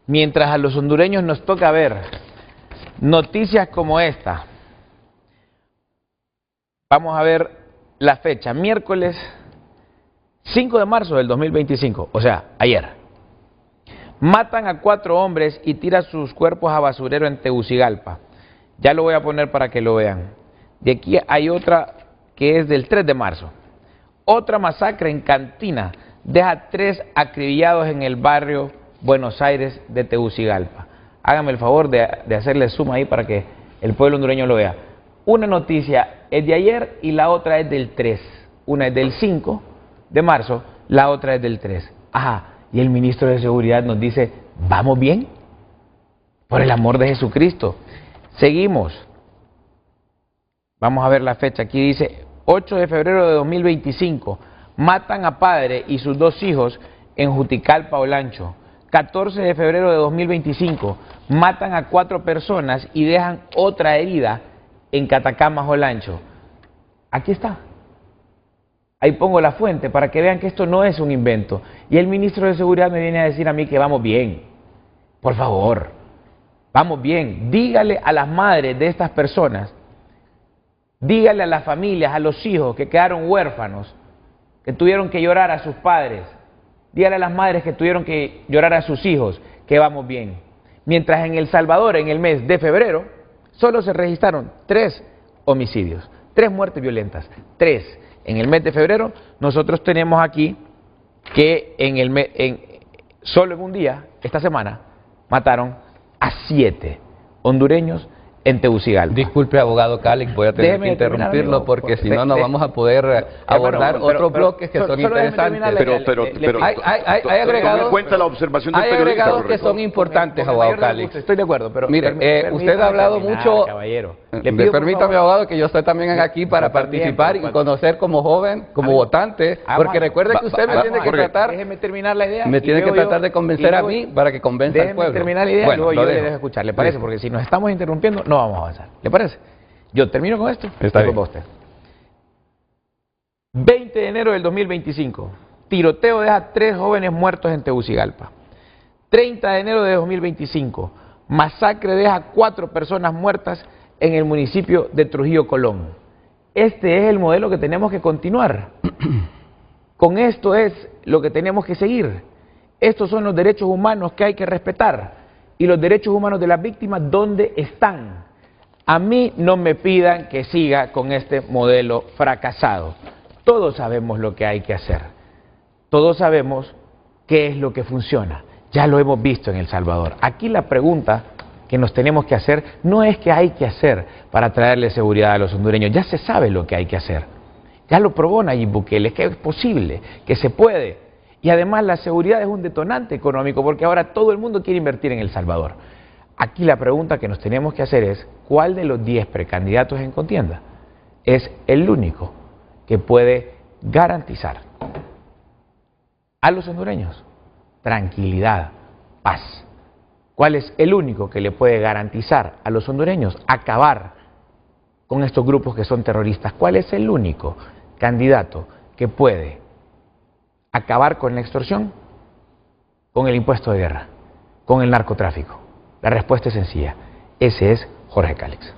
mientras a los hondureños nos toca ver noticias como esta. Vamos a ver la fecha, miércoles 5 de marzo del 2025, o sea, ayer. Matan a 4 hombres y tiran sus cuerpos a basurero en Tegucigalpa. Ya lo voy a poner para que lo vean. De aquí hay otra que es del 3 de marzo. Otra masacre en Cantina deja 3 acribillados en el barrio Buenos Aires de Tegucigalpa. Hágame el favor de hacerle zoom ahí para que el pueblo hondureño lo vea. Una noticia es de ayer y la otra es del 3. Una es del 5 de marzo, la otra es del 3. Ajá, y el ministro de Seguridad nos dice, ¿vamos bien? Por el amor de Jesucristo. Seguimos. Vamos a ver la fecha. Aquí dice 8 de febrero de 2025. Matan a padre y sus 2 hijos en Juticalpa, Olancho. 14 de febrero de 2025. Matan a 4 personas y dejan otra herida en Catacamas, Olancho. Aquí está. Ahí pongo la fuente para que vean que esto no es un invento. Y el ministro de Seguridad me viene a decir a mí que vamos bien. Por favor, vamos bien. Dígale a las madres de estas personas, dígale a las familias, a los hijos que quedaron huérfanos, que tuvieron que llorar a sus padres. Dígale a las madres que tuvieron que llorar a sus hijos que vamos bien. Mientras en El Salvador, en el mes de febrero, solo se registraron 3 homicidios, 3 muertes violentas, 3. En el mes de febrero, nosotros tenemos aquí que solo en un día, esta semana, mataron a 7 hondureños en Tegucigalpa. Disculpe, abogado Calix, voy a tener Déjeme que interrumpirlo terminar, porque si no, no vamos a poder abordar otros bloques que son interesantes. Hay agregados, cuenta la observación del hay periodista, agregados que son importantes, abogado Calix. Estoy de acuerdo, pero mire, usted ha hablado mucho. Caballero. Permítame, abogado, que yo estoy también aquí para participar y conocer como joven, como votante, porque recuerde que usted me tiene que tratar. Déjeme terminar la idea. Me tiene que tratar de convencer a mí para que convenza al pueblo. Déjeme terminar la idea y luego yo le dejo escuchar. ¿Le parece? Porque si nos estamos interrumpiendo, no vamos a avanzar. ¿Le parece? Yo termino con esto. Está bien. Usted. 20 de enero del 2025. Tiroteo deja 3 jóvenes muertos en Tegucigalpa. 30 de enero de 2025. Masacre deja 4 personas muertas en el municipio de Trujillo Colón. Este es el modelo que tenemos que continuar. Con esto es lo que tenemos que seguir. Estos son los derechos humanos que hay que respetar. Y los derechos humanos de las víctimas, ¿dónde están? A mí no me pidan que siga con este modelo fracasado. Todos sabemos lo que hay que hacer. Todos sabemos qué es lo que funciona. Ya lo hemos visto en El Salvador. Aquí la pregunta que nos tenemos que hacer no es qué hay que hacer para traerle seguridad a los hondureños. Ya se sabe lo que hay que hacer. Ya lo probó Nayib Bukele, que es posible, que se puede. Y además la seguridad es un detonante económico porque ahora todo el mundo quiere invertir en El Salvador. Aquí la pregunta que nos tenemos que hacer es, ¿cuál de los 10 precandidatos en contienda es el único que puede garantizar a los hondureños tranquilidad, paz? ¿Cuál es el único que le puede garantizar a los hondureños acabar con estos grupos que son terroristas? ¿Cuál es el único candidato que puede acabar con la extorsión, con el impuesto de guerra, con el narcotráfico? La respuesta es sencilla. Ese es Jorge Calix.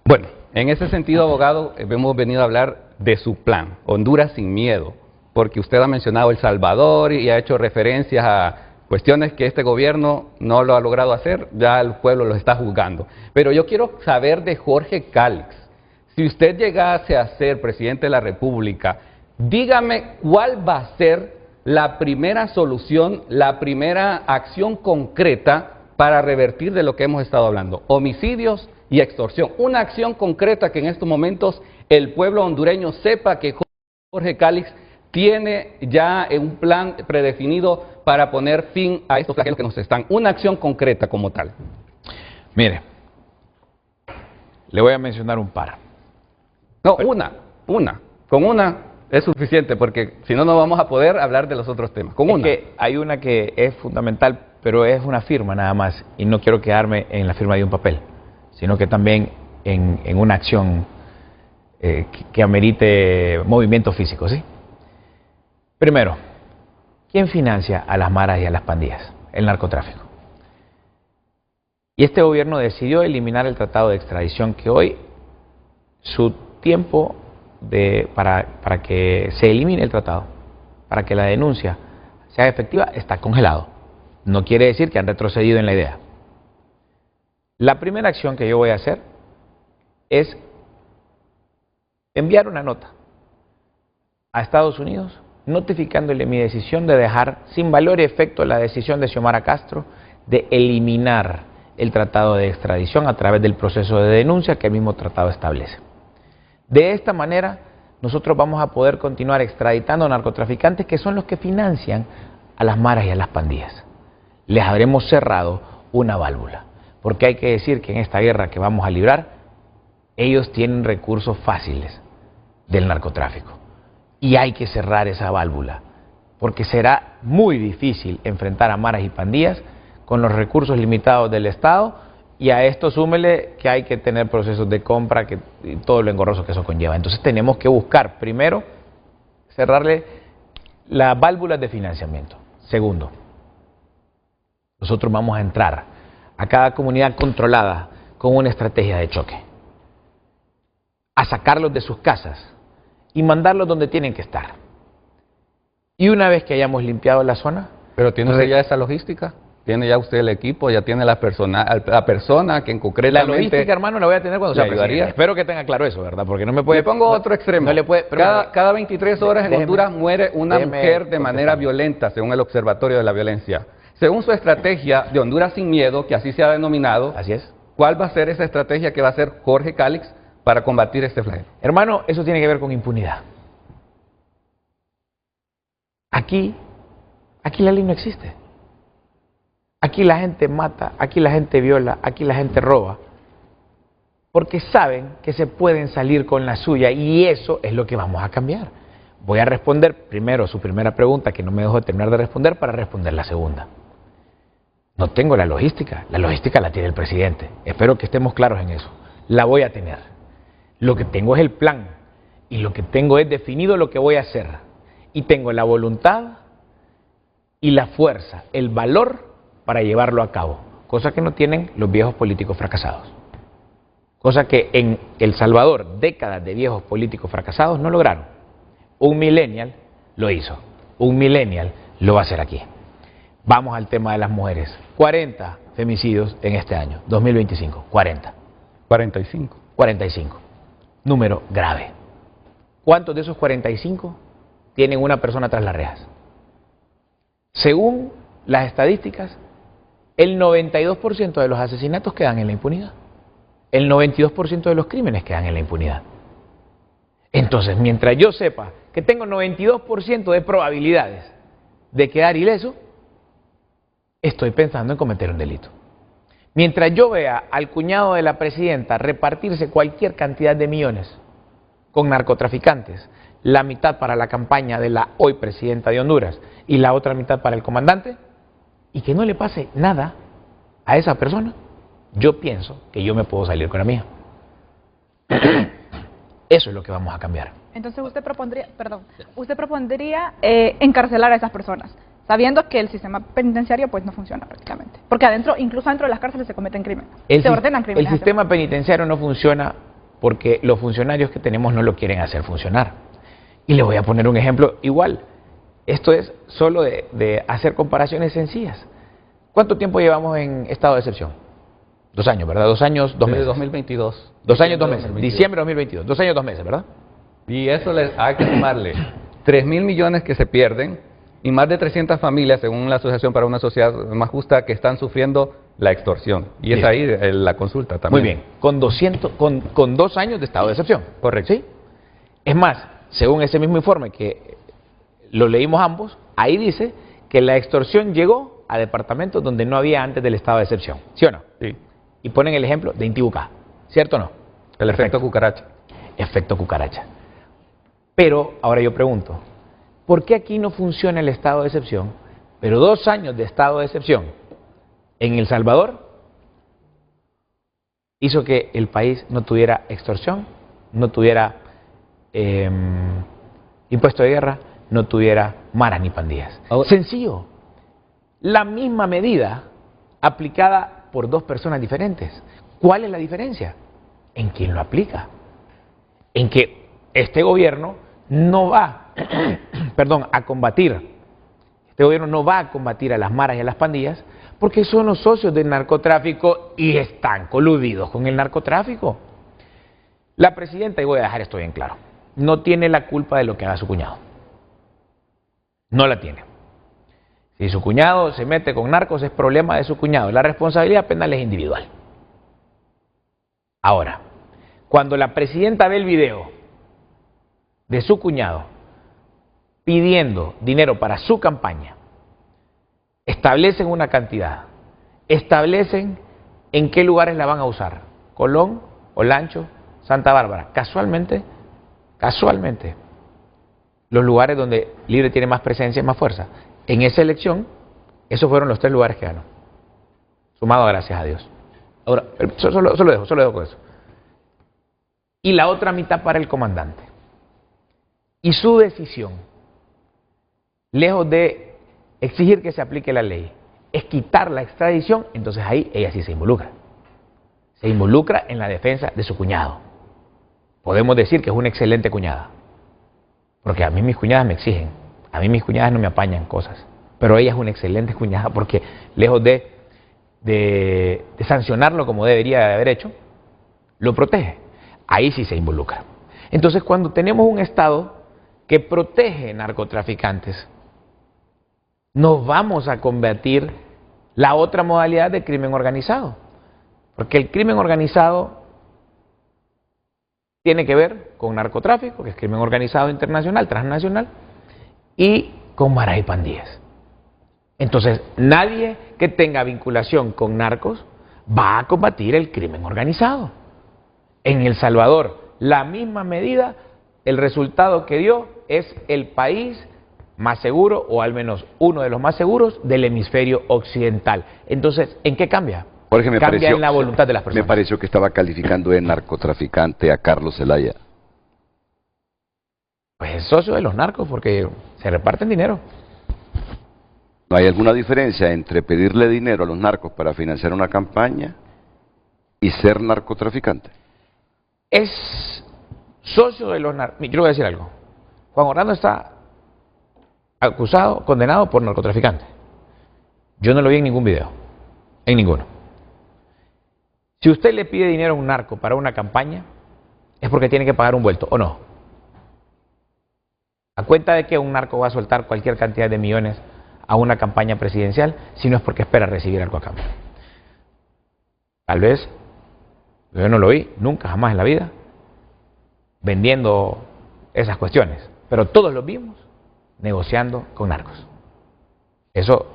Bueno, en ese sentido, abogado, hemos venido a hablar de su plan, Honduras sin miedo, porque usted ha mencionado El Salvador y ha hecho referencias a cuestiones que este gobierno no lo ha logrado hacer, ya el pueblo lo está juzgando. Pero yo quiero saber de Jorge Calix, si usted llegase a ser presidente de la República, dígame cuál va a ser la primera solución, la primera acción concreta para revertir de lo que hemos estado hablando, homicidios y extorsión. Una acción concreta que en estos momentos el pueblo hondureño sepa que Jorge Calix tiene ya un plan predefinido para poner fin a estos flagelos que nos están. Una acción concreta como tal. Mire, le voy a mencionar un par. No, con una es suficiente, porque si no, no vamos a poder hablar de los otros temas. Con una. Que hay una que es fundamental, pero es una firma nada más, y no quiero quedarme en la firma de un papel, sino que también en una acción que amerite movimiento físico, ¿sí? Primero, ¿quién financia a las maras y a las pandillas? El narcotráfico. Y este gobierno decidió eliminar el tratado de extradición, que hoy su tiempo para que se elimine el tratado, para que la denuncia sea efectiva, está congelado. No quiere decir que han retrocedido en la idea. La primera acción que yo voy a hacer es enviar una nota a Estados Unidos notificándole mi decisión de dejar sin valor y efecto la decisión de Xiomara Castro de eliminar el tratado de extradición a través del proceso de denuncia que el mismo tratado establece. De esta manera, nosotros vamos a poder continuar extraditando narcotraficantes que son los que financian a las maras y a las pandillas. Les habremos cerrado una válvula, porque hay que decir que en esta guerra que vamos a librar, ellos tienen recursos fáciles del narcotráfico. Y hay que cerrar esa válvula, porque será muy difícil enfrentar a maras y pandillas con los recursos limitados del Estado, y a esto súmele que hay que tener procesos de compra y todo lo engorroso que eso conlleva. Entonces tenemos que buscar, primero, cerrarle las válvulas de financiamiento. Segundo, nosotros vamos a entrar a cada comunidad controlada con una estrategia de choque, a sacarlos de sus casas y mandarlos donde tienen que estar. Y una vez que hayamos limpiado la zona... ¿Pero tiene usted ya esa logística? ¿Tiene ya usted el equipo? ¿Ya tiene la persona que concretamente... La logística, hermano, la voy a tener cuando sea ayudaría? Espero que tenga claro eso, ¿verdad? Porque no me puede... Le pongo otro extremo. No le puede... Cada 23 horas en Honduras muere una mujer de manera violenta, según el Observatorio de la Violencia. Según su estrategia de Honduras sin miedo, que así se ha denominado... Así es. ¿Cuál va a ser esa estrategia que va a hacer Jorge Calix para combatir este flagelo? Hermano, eso tiene que ver con impunidad. Aquí la ley no existe. Aquí la gente mata, aquí la gente viola, aquí la gente roba, porque saben que se pueden salir con la suya y eso es lo que vamos a cambiar. Voy a responder primero su primera pregunta, que no me dejó terminar de responder, para responder la segunda. No tengo la logística la tiene el presidente. Espero que estemos claros en eso. La voy a tener. Lo que tengo es el plan y lo que tengo es definido lo que voy a hacer. Y tengo la voluntad y la fuerza, el valor para llevarlo a cabo, cosa que no tienen los viejos políticos fracasados. Cosa que en El Salvador, décadas de viejos políticos fracasados no lograron. Un millennial lo hizo, un millennial lo va a hacer aquí. Vamos al tema de las mujeres. 40 femicidios en este año, 2025, 40. 45. 45. Número grave. ¿Cuántos de esos 45 tienen una persona tras las rejas? Según las estadísticas, el 92% de los asesinatos quedan en la impunidad. El 92% de los crímenes quedan en la impunidad. Entonces, mientras yo sepa que tengo 92% de probabilidades de quedar ileso, estoy pensando en cometer un delito. Mientras yo vea al cuñado de la presidenta repartirse cualquier cantidad de millones con narcotraficantes, la mitad para la campaña de la hoy presidenta de Honduras y la otra mitad para el comandante, y que no le pase nada a esa persona, yo pienso que yo me puedo salir con la mía. Eso es lo que vamos a cambiar. Entonces usted propondría encarcelar a esas personas, sabiendo que el sistema penitenciario pues no funciona prácticamente. Porque adentro, incluso dentro de las cárceles se cometen crímenes, se ordenan crímenes. El sistema penitenciario no funciona porque los funcionarios que tenemos no lo quieren hacer funcionar. Y le voy a poner un ejemplo igual. Esto es solo de hacer comparaciones sencillas. ¿Cuánto tiempo llevamos en estado de excepción? 2 años, ¿verdad? 2 años, 2 meses. 2022. 2 años, 2 meses. Diciembre de 2022. 2 años, 2 meses, ¿verdad? Y eso hay que sumarle 3.000 millones que se pierden y más de 300 familias, según la Asociación para una Sociedad Más Justa, que están sufriendo la extorsión. Y es ahí la consulta también. Muy bien. Con 2 años de estado de excepción. Correcto. ¿Sí? Es más, según ese mismo informe que lo leímos ambos, ahí dice que la extorsión llegó a departamentos donde no había antes del estado de excepción. ¿Sí o no? Sí. Y ponen el ejemplo de Intibucá. ¿Cierto o no? El efecto cucaracha. Efecto cucaracha. Pero ahora yo pregunto, ¿por qué aquí no funciona el estado de excepción, pero 2 años de estado de excepción en El Salvador hizo que el país no tuviera extorsión, no tuviera impuesto de guerra, no tuviera maras ni pandillas? Sencillo. La misma medida aplicada por 2 personas diferentes. ¿Cuál es la diferencia? En quién lo aplica. En que este gobierno no va a combatir, a las maras y a las pandillas porque son los socios del narcotráfico y están coludidos con el narcotráfico. La presidenta, y voy a dejar esto bien claro, no tiene la culpa de lo que haga su cuñado. No la tiene. Si su cuñado se mete con narcos, es problema de su cuñado. La responsabilidad penal es individual. Ahora, cuando la presidenta ve el video de su cuñado pidiendo dinero para su campaña, establecen una cantidad, establecen en qué lugares la van a usar: Colón, Olancho, Santa Bárbara. Casualmente, los lugares donde Libre tiene más presencia y más fuerza. En esa elección, esos fueron los 3 lugares que ganó. Sumado, gracias a Dios. Ahora, solo dejo con eso. Y la otra mitad para el comandante. Y su decisión, lejos de exigir que se aplique la ley, es quitar la extradición. Entonces ahí ella sí se involucra. Se involucra en la defensa de su cuñado. Podemos decir que es una excelente cuñada. Porque a mí mis cuñadas me exigen. A mí mis cuñadas no me apañan cosas. Pero ella es una excelente cuñada porque lejos de sancionarlo como debería haber hecho, lo protege. Ahí sí se involucra. Entonces, cuando tenemos un Estado que protege narcotraficantes, nos vamos a combatir la otra modalidad de crimen organizado. Porque el crimen organizado tiene que ver con narcotráfico, que es crimen organizado internacional, transnacional, y con maras y pandillas. Entonces, nadie que tenga vinculación con narcos va a combatir el crimen organizado. En El Salvador, la misma medida, el resultado que dio es el país más seguro, o al menos uno de los más seguros, del hemisferio occidental. Entonces, ¿en qué cambia? Jorge, Cambia en la voluntad de las personas. Me pareció que estaba calificando de narcotraficante a Carlos Zelaya. Pues es socio de los narcos porque se reparten dinero. ¿No hay alguna diferencia entre pedirle dinero a los narcos para financiar una campaña y ser narcotraficante? Es socio de los narcos. Yo le voy a decir algo. Juan Orlando está acusado, condenado por narcotraficante. Yo no lo vi en ningún video. En ninguno. Si usted le pide dinero a un narco para una campaña, es porque tiene que pagar un vuelto, ¿o no? ¿A cuenta de que un narco va a soltar cualquier cantidad de millones a una campaña presidencial si no es porque espera recibir algo a cambio? Tal vez, yo no lo vi, nunca, jamás en la vida, vendiendo esas cuestiones. Pero todos lo vimos negociando con narcos. Eso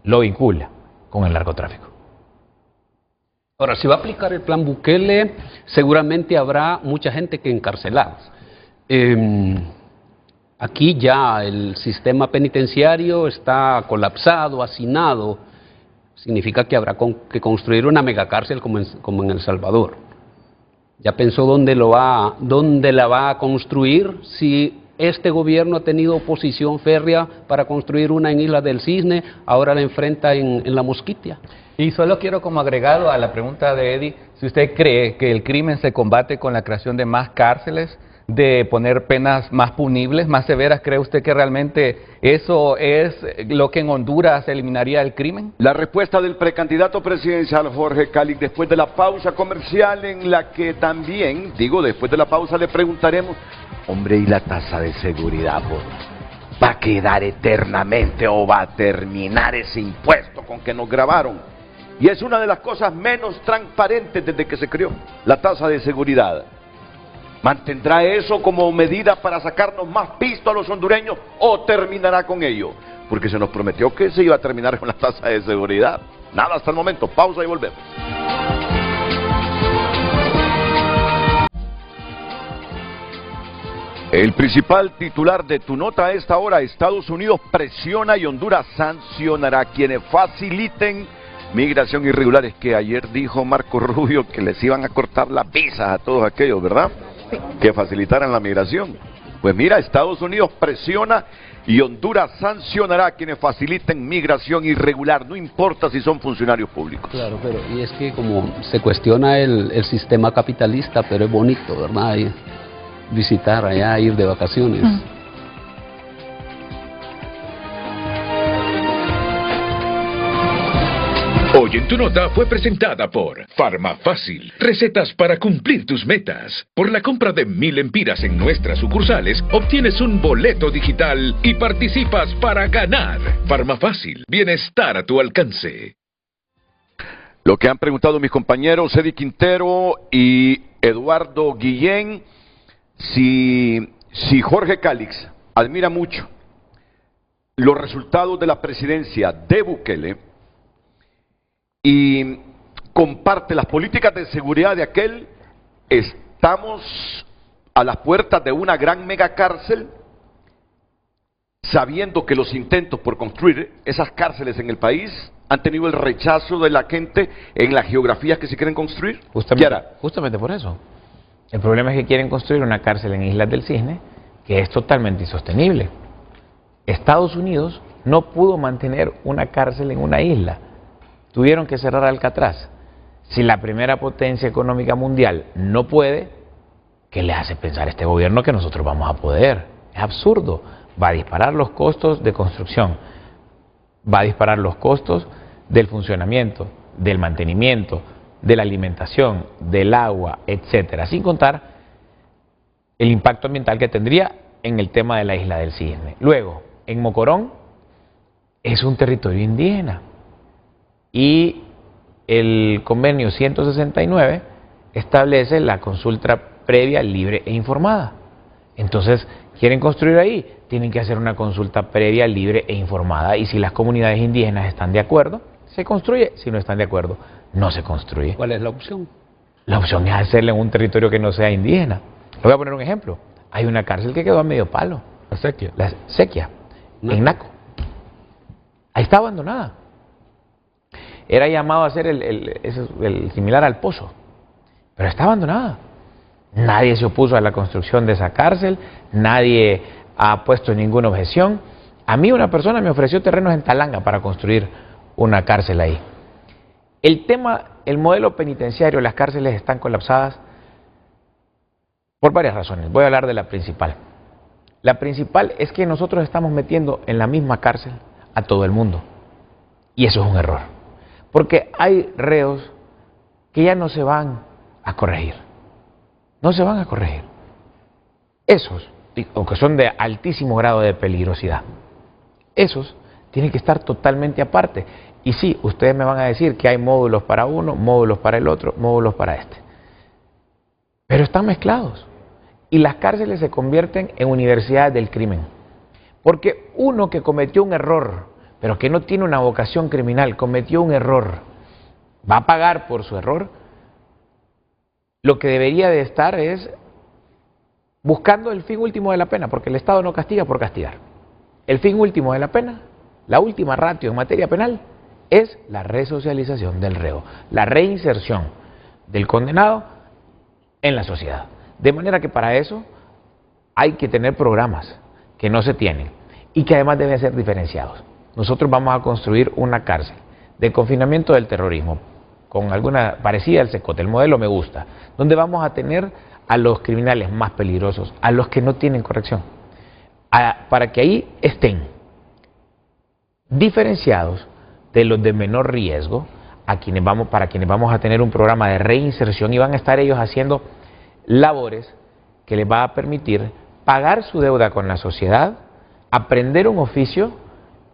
lo vincula con el narcotráfico. Ahora, si va a aplicar el plan Bukele, seguramente habrá mucha gente que encarcelar. Aquí ya el sistema penitenciario está colapsado, hacinado. Significa que habrá que construir una megacárcel como en El Salvador. ¿Ya pensó dónde la va a construir? Si este gobierno ha tenido oposición férrea para construir una en Isla del Cisne, ahora la enfrenta en La Mosquitia. Y solo quiero como agregado a la pregunta de Eddie, si usted cree que el crimen se combate con la creación de más cárceles, de poner penas más punibles, más severas, ¿cree usted que realmente eso es lo que en Honduras eliminaría el crimen? La respuesta del precandidato presidencial Jorge Calix después de la pausa comercial, en la que también, después de la pausa le preguntaremos, hombre, ¿y la tasa de seguridad, va a quedar eternamente o va a terminar ese impuesto con que nos grabaron? Y es una de las cosas menos transparentes desde que se creó, la tasa de seguridad. ¿Mantendrá eso como medida para sacarnos más pisto a los hondureños o terminará con ello? Porque se nos prometió que se iba a terminar con la tasa de seguridad. Nada hasta el momento, pausa y volvemos. El principal titular de tu nota a esta hora: Estados Unidos presiona y Honduras sancionará a quienes faciliten migración irregular. Es que ayer dijo Marco Rubio que les iban a cortar las visas a todos aquellos, ¿verdad? Sí. Que facilitaran la migración. Pues mira, Estados Unidos presiona y Honduras sancionará a quienes faciliten migración irregular, no importa si son funcionarios públicos. Claro, pero y es que como se cuestiona el sistema capitalista, pero es bonito, ¿verdad? Visitar allá, ir de vacaciones. Hoy en tu nota fue presentada por Farmafácil, recetas para cumplir tus metas. Por la compra de 1000 empiras en nuestras sucursales, obtienes un boleto digital y participas para ganar. Farmafácil, bienestar a tu alcance. Lo que han preguntado mis compañeros Eddie Quintero y Eduardo Guillén, si Jorge Calix admira mucho los resultados de la presidencia de Bukele y comparte las políticas de seguridad de aquel, estamos a las puertas de una gran megacárcel, sabiendo que los intentos por construir esas cárceles en el país han tenido el rechazo de la gente en las geografías que se quieren construir. Justamente por eso. El problema es que quieren construir una cárcel en Islas del Cisne que es totalmente insostenible. Estados Unidos no pudo mantener una cárcel en una isla. Tuvieron que cerrar Alcatraz. Si la primera potencia económica mundial no puede, ¿qué le hace pensar a este gobierno que nosotros vamos a poder? Es absurdo. Va a disparar los costos de construcción, va a disparar los costos del funcionamiento, del mantenimiento, de la alimentación, del agua, etcétera, sin contar el impacto ambiental que tendría en el tema de la Isla del Cisne. Luego, en Mocorón es un territorio indígena y el convenio 169 establece la consulta previa, libre e informada. Entonces, ¿quieren construir ahí? Tienen que hacer una consulta previa, libre e informada. Y si las comunidades indígenas están de acuerdo, se construye. Si no están de acuerdo, no se construye. ¿Cuál es la opción? La opción es hacerle en un territorio que no sea indígena. Le voy a poner un ejemplo. Hay una cárcel que quedó a medio palo. La sequía. La Sequia, en Naco. Ahí está abandonada. Era llamado a ser el similar al Pozo, pero está abandonada. Nadie se opuso a la construcción de esa cárcel, nadie ha puesto ninguna objeción. A mí una persona me ofreció terrenos en Talanga para construir una cárcel ahí. El tema, el modelo penitenciario, las cárceles están colapsadas por varias razones. Voy a hablar de la principal. La principal es que nosotros estamos metiendo en la misma cárcel a todo el mundo. Y eso es un error. Porque hay reos que ya no se van a corregir. No se van a corregir. Esos, o que son de altísimo grado de peligrosidad, esos tienen que estar totalmente aparte. Y sí, ustedes me van a decir que hay módulos para uno, módulos para el otro, módulos para este. Pero están mezclados. Y las cárceles se convierten en universidades del crimen. Porque uno que cometió un error, pero que no tiene una vocación criminal, cometió un error, va a pagar por su error. Lo que debería de estar es buscando el fin último de la pena, porque el Estado no castiga por castigar. El fin último de la pena, la última ratio en materia penal, es la resocialización del reo, la reinserción del condenado en la sociedad. De manera que para eso hay que tener programas que no se tienen y que además deben ser diferenciados. Nosotros vamos a construir una cárcel de confinamiento del terrorismo, con alguna parecida al Cecote, el modelo me gusta, donde vamos a tener a los criminales más peligrosos, a los que no tienen corrección, para que ahí estén diferenciados de los de menor riesgo, para quienes vamos a tener un programa de reinserción y van a estar ellos haciendo labores que les va a permitir pagar su deuda con la sociedad, aprender un oficio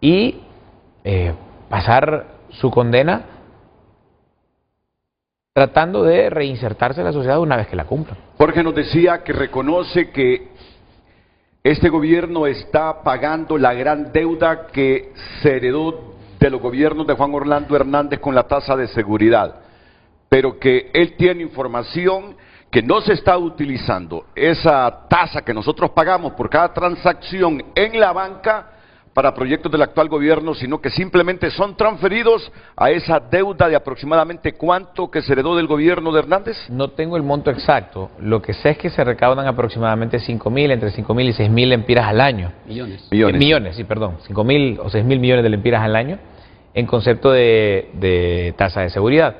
y pasar su condena tratando de reinsertarse en la sociedad una vez que la cumplan. Jorge nos decía que reconoce que este gobierno está pagando la gran deuda que se heredó de los gobiernos de Juan Orlando Hernández con la tasa de seguridad, pero que él tiene información que no se está utilizando esa tasa que nosotros pagamos por cada transacción en la banca para proyectos del actual gobierno, sino que simplemente son transferidos a esa deuda de aproximadamente ¿cuánto que se heredó del gobierno de Hernández? No tengo el monto exacto, lo que sé es que se recaudan aproximadamente 5.000, entre 5.000 y 6.000 lempiras al año. Millones, sí, perdón, 5.000 o 6.000 millones de lempiras al año en concepto de tasa de seguridad.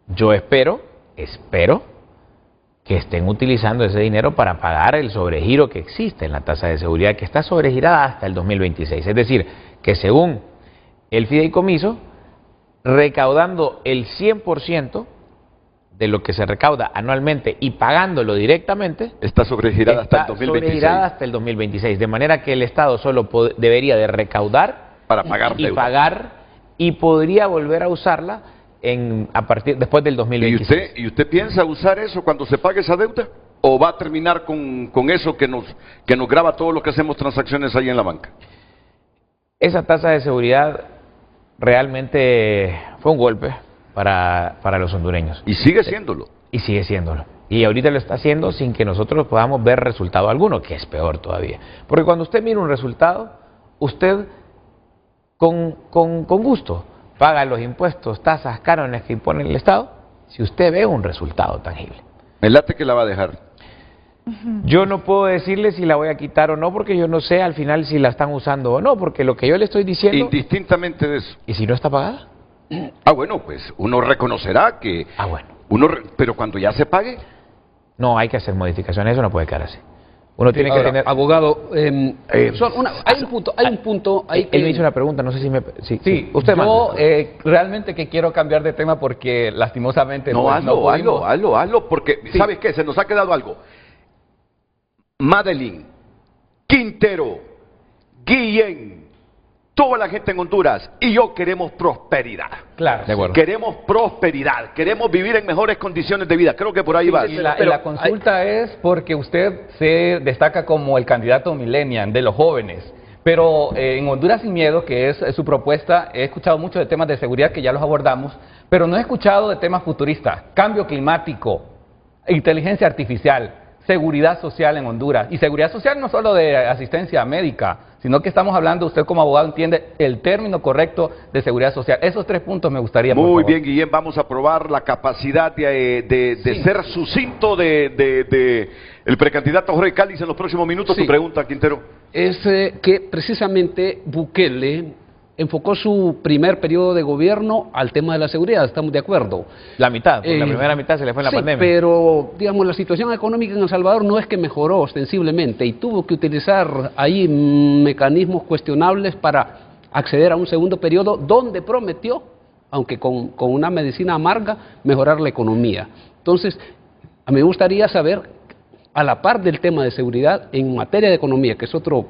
Yo espero que estén utilizando ese dinero para pagar el sobregiro que existe en la tasa de seguridad, que está sobregirada hasta el 2026. Es decir, que según el fideicomiso, recaudando el 100% de lo que se recauda anualmente y pagándolo directamente, está sobregirada hasta el 2026. Sobregirada hasta el 2026, de manera que el Estado solo debería de recaudar para pagar y pagar, y podría volver a usarla después del 2026. ¿Y usted piensa usar eso cuando se pague esa deuda? ¿O va a terminar con eso que nos graba todo lo que hacemos transacciones ahí en la banca? Esa tasa de seguridad realmente fue un golpe para los hondureños. Y sigue siéndolo. Y sigue siéndolo. Y ahorita lo está haciendo sin que nosotros podamos ver resultado alguno, que es peor todavía. Porque cuando usted mira un resultado, usted con gusto paga los impuestos, tasas, cánones que impone el Estado, si usted ve un resultado tangible. Me late que la va a dejar. Yo no puedo decirle si la voy a quitar o no, porque yo no sé al final si la están usando o no, porque lo que yo le estoy diciendo... Indistintamente de eso. ¿Y si no está pagada? Ah, bueno, pues uno reconocerá que... Ah, bueno. Pero cuando ya se pague... No, hay que hacer modificaciones, eso no puede quedar así. Uno tiene que tener... Abogado, hay un punto... Él me hizo una pregunta, no sé si me... Sí, usted yo realmente que quiero cambiar de tema porque lastimosamente... No, hazlo, porque sí. ¿Sabes qué? Se nos ha quedado algo. Madeline, Quintero, Guillén, toda la gente en Honduras y yo queremos prosperidad. Claro, de acuerdo. Queremos prosperidad, queremos vivir en mejores condiciones de vida. Creo que por ahí va. Y la consulta es porque usted se destaca como el candidato millennial de los jóvenes. Pero en Honduras Sin Miedo, que es su propuesta, he escuchado mucho de temas de seguridad que ya los abordamos, pero no he escuchado de temas futuristas, cambio climático, inteligencia artificial, seguridad social en Honduras. Y seguridad social no solo de asistencia médica, sino que estamos hablando, usted como abogado entiende el término correcto de seguridad social. Esos 3 puntos me gustaría, por Muy favor. bien, Guillén, vamos a probar la capacidad de ser sucinto de el precandidato Jorge Cálix en los próximos minutos. Sí. Tu pregunta, Quintero. Es que precisamente Bukele enfocó su primer periodo de gobierno al tema de la seguridad, estamos de acuerdo. La mitad, porque la primera mitad se le fue en la sí, pandemia. Pero, digamos, la situación económica en El Salvador no es que mejoró ostensiblemente y tuvo que utilizar ahí mecanismos cuestionables para acceder a un segundo periodo donde prometió, aunque con una medicina amarga, mejorar la economía. Entonces, a mí me gustaría saber, a la par del tema de seguridad, en materia de economía, que es otro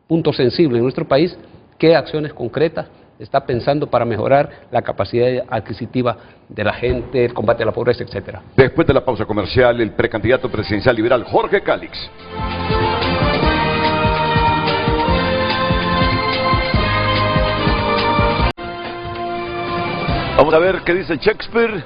punto sensible en nuestro país, ¿qué acciones concretas está pensando para mejorar la capacidad adquisitiva de la gente, el combate a la pobreza, etcétera? Después de la pausa comercial, el precandidato presidencial liberal Jorge Cálix. Vamos a ver qué dice Shakespeare.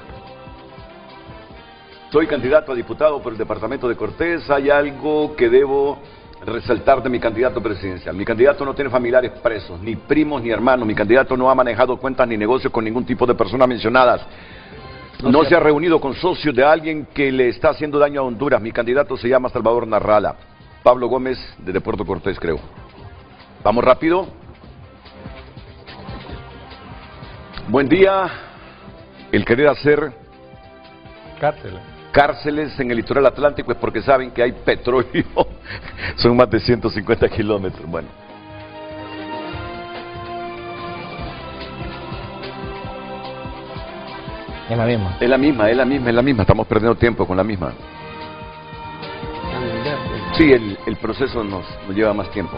Soy candidato a diputado por el departamento de Cortés. Hay algo que debo resaltar de mi candidato presidencial. Mi candidato no tiene familiares presos, ni primos ni hermanos. Mi candidato no ha manejado cuentas ni negocios con ningún tipo de personas mencionadas. No se ha reunido con socios de alguien que le está haciendo daño a Honduras. Mi candidato se llama Salvador Narrala. Pablo Gómez, de Puerto Cortés, creo. Vamos rápido. Buen día. El querer hacer cárceles en el litoral atlántico es porque saben que hay petróleo. Son más de 150 kilómetros. Bueno. Es la misma. Es la misma. Estamos perdiendo tiempo con la misma. Sí, el proceso nos lleva más tiempo.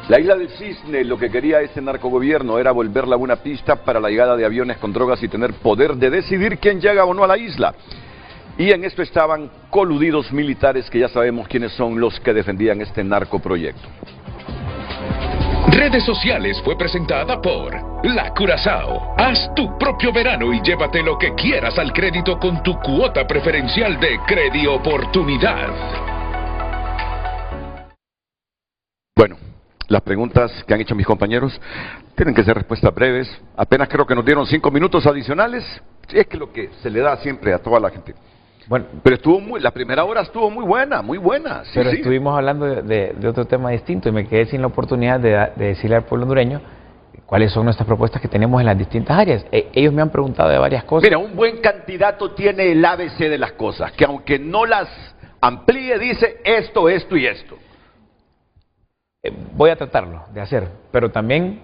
La isla del Cisne, lo que quería este narcogobierno era volverla una pista para la llegada de aviones con drogas y tener poder de decidir quién llega o no a la isla. Y en esto estaban coludidos militares que ya sabemos quiénes son los que defendían este narcoproyecto. Redes Sociales fue presentada por La Curazao. Haz tu propio verano y llévate lo que quieras al crédito con tu cuota preferencial de Credioportunidad. Bueno, las preguntas que han hecho mis compañeros tienen que ser respuestas breves. Apenas creo que nos dieron 5 minutos adicionales. Sí, es que lo que se le da siempre a toda la gente. Bueno, pero la primera hora estuvo muy buena, muy buena. Sí, pero sí. Estuvimos hablando de otro tema distinto y me quedé sin la oportunidad de decirle al pueblo hondureño cuáles son nuestras propuestas que tenemos en las distintas áreas. Ellos me han preguntado de varias cosas. Mira, un buen candidato tiene el ABC de las cosas, que aunque no las amplíe, dice esto, esto y esto. Voy a tratarlo de hacer, pero también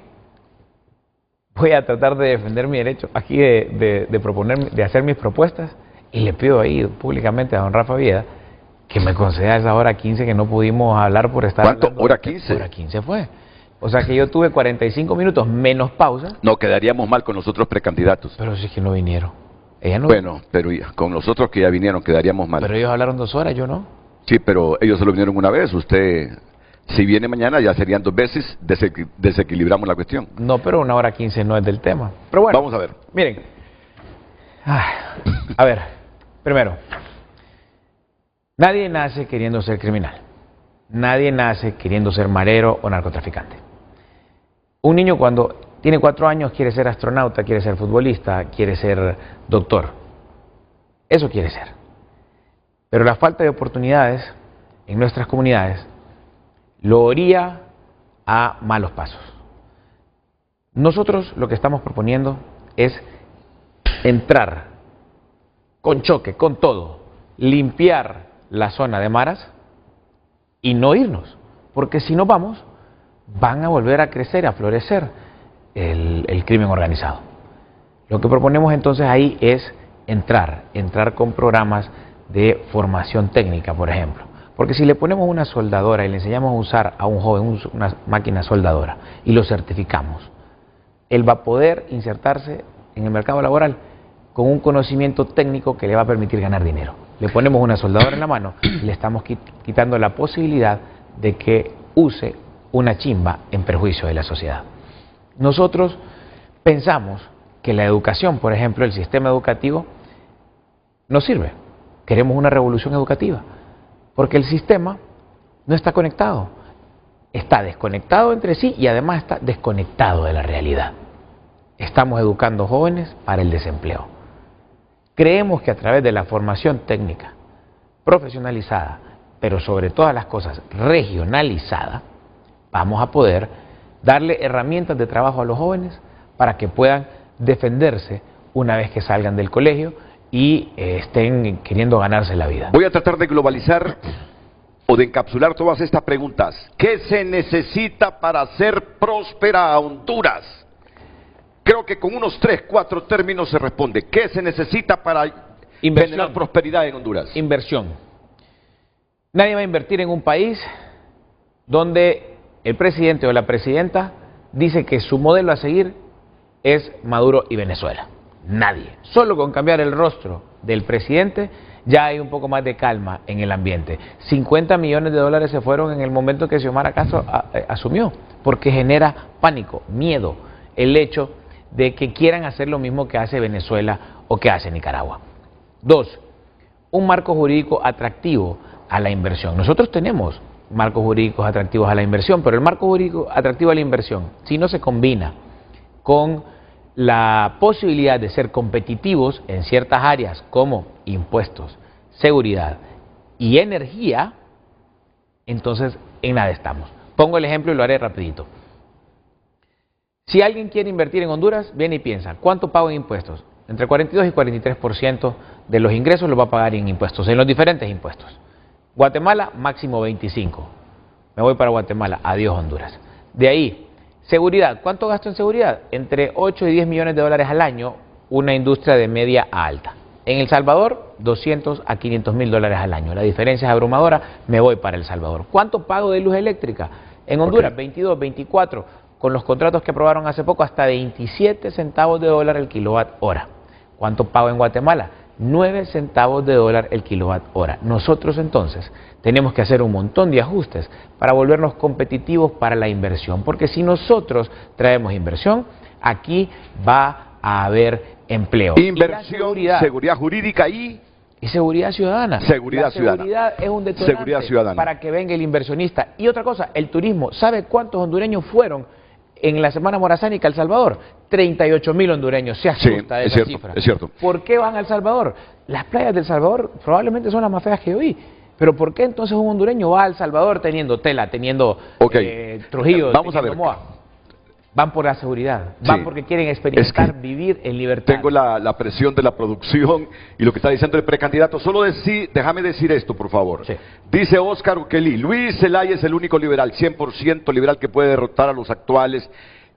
voy a tratar de defender mi derecho aquí de proponer, de hacer mis propuestas. Y le pido ahí públicamente a don Rafa Vieda que me conceda esa hora 15 que no pudimos hablar por estar ¿Cuánto? hablando. ¿Hora 15? Hora 15 fue. O sea que yo tuve 45 minutos menos pausa. No, quedaríamos mal con los otros precandidatos. Pero si es que no vinieron. Ella no. Bueno, pero con los otros que ya vinieron quedaríamos mal. Pero ellos hablaron 2 horas, yo no. Sí, pero ellos solo vinieron una vez. Usted, si viene mañana, ya serían 2 veces, desequilibramos la cuestión. No, pero 1 hora 15 no es del tema. Pero bueno. Vamos a ver. Miren. A ver. Primero, nadie nace queriendo ser criminal. Nadie nace queriendo ser marero o narcotraficante. Un niño cuando tiene 4 años quiere ser astronauta, quiere ser futbolista, quiere ser doctor. Eso quiere ser. Pero la falta de oportunidades en nuestras comunidades lo orilla a malos pasos. Nosotros lo que estamos proponiendo es entrar con choque, con todo, limpiar la zona de maras y no irnos, porque si no vamos, van a volver a crecer, a florecer el crimen organizado. Lo que proponemos entonces ahí es entrar con programas de formación técnica, por ejemplo, Porque si le ponemos una soldadora y le enseñamos a usar a un joven una máquina soldadora y lo certificamos, él va a poder insertarse en el mercado laboral con un conocimiento técnico que le va a permitir ganar dinero. Le ponemos una soldadora en la mano y le estamos quitando la posibilidad de que use una chimba en perjuicio de la sociedad. Nosotros pensamos que la educación, por ejemplo, el sistema educativo, no sirve. Queremos una revolución educativa, porque el sistema no está conectado. Está desconectado entre sí y además está desconectado de la realidad. Estamos educando jóvenes para el desempleo. Creemos que a través de la formación técnica, profesionalizada, pero sobre todas las cosas regionalizada, vamos a poder darle herramientas de trabajo a los jóvenes para que puedan defenderse una vez que salgan del colegio y estén queriendo ganarse la vida. Voy a tratar de globalizar o de encapsular todas estas preguntas. ¿Qué se necesita para hacer próspera a Honduras? Creo que con unos 3, 4 términos se responde. ¿Qué se necesita para generar prosperidad en Honduras? Inversión. Nadie va a invertir en un país donde el presidente o la presidenta dice que su modelo a seguir es Maduro y Venezuela. Nadie. Solo con cambiar el rostro del presidente ya hay un poco más de calma en el ambiente. 50 millones de dólares se fueron en el momento que Xiomara Castro asumió, porque genera pánico, miedo, el hecho de que quieran hacer lo mismo que hace Venezuela o que hace Nicaragua. 2, un marco jurídico atractivo a la inversión. Nosotros tenemos marcos jurídicos atractivos a la inversión, pero el marco jurídico atractivo a la inversión, si no se combina con la posibilidad de ser competitivos en ciertas áreas como impuestos, seguridad y energía, entonces en nada estamos. Pongo el ejemplo y lo haré rapidito. Si alguien quiere invertir en Honduras, viene y piensa, ¿cuánto pago en impuestos? Entre 42 y 43% de los ingresos los va a pagar en impuestos, en los diferentes impuestos. Guatemala, máximo 25. Me voy para Guatemala, adiós Honduras. De ahí, seguridad. ¿Cuánto gasto en seguridad? Entre 8 y 10 millones de dólares al año, una industria de media a alta. En El Salvador, 200 a 500 mil dólares al año. La diferencia es abrumadora, me voy para El Salvador. ¿Cuánto pago de luz eléctrica? En Honduras, 22, 24, con los contratos que aprobaron hace poco, hasta 27 centavos de dólar el kilowatt hora. ¿Cuánto pago en Guatemala? 9 centavos de dólar el kilowatt hora. Nosotros entonces tenemos que hacer un montón de ajustes para volvernos competitivos para la inversión, porque si nosotros traemos inversión, aquí va a haber empleo. Inversión, seguridad jurídica y seguridad ciudadana. Seguridad ciudadana. Seguridad es un detonante para que venga el inversionista. Y otra cosa, el turismo. ¿Sabe cuántos hondureños fueron en la Semana Morazánica a El Salvador? 38.000 hondureños. Se asusta de esa cifra. Es cierto. ¿Por qué van a El Salvador? Las playas de El Salvador probablemente son las más feas que yo vi. Pero ¿por qué entonces un hondureño va a El Salvador teniendo Tela, teniendo Trujillo, vamos a ver. Moa? Van por la seguridad, van porque quieren experimentar, vivir en libertad. Tengo la presión de la producción y lo que está diciendo el precandidato. Solo déjame decir esto, por favor. Sí. Dice Óscar Ukeli, Luis Zelaya es el único liberal, 100% liberal que puede derrotar a los actuales.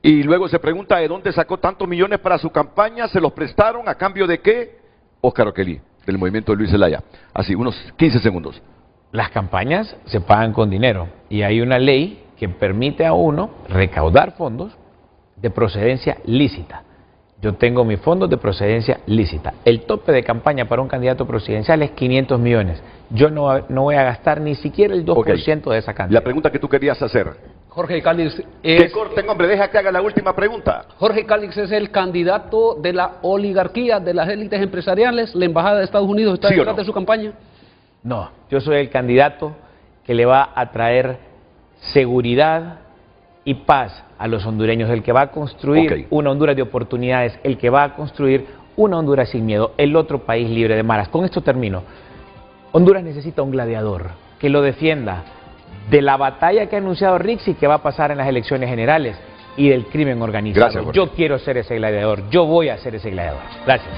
Y luego se pregunta de dónde sacó tantos millones para su campaña, ¿se los prestaron a cambio de qué? Óscar Ukeli, del movimiento de Luis Zelaya. Así, unos 15 segundos. Las campañas se pagan con dinero y hay una ley que permite a uno recaudar fondos de procedencia lícita. Yo tengo mis fondos de procedencia lícita. El tope de campaña para un candidato presidencial es 500 millones. Yo no voy a gastar ni siquiera el 2% de esa cantidad. La pregunta que tú querías hacer. Jorge Cálix es... Que corten, hombre, deja que haga la última pregunta. Jorge Cálix es el candidato de la oligarquía, de las élites empresariales. ¿La Embajada de Estados Unidos está detrás de su campaña? No, yo soy el candidato que le va a traer seguridad y paz a los hondureños, el que va a construir una Honduras de oportunidades, el que va a construir una Honduras sin miedo, el otro país libre de maras. Con esto termino. Honduras necesita un gladiador que lo defienda de la batalla que ha anunciado Rixi que va a pasar en las elecciones generales y del crimen organizado. Gracias, yo quiero ser ese gladiador, yo voy a ser ese gladiador. Gracias.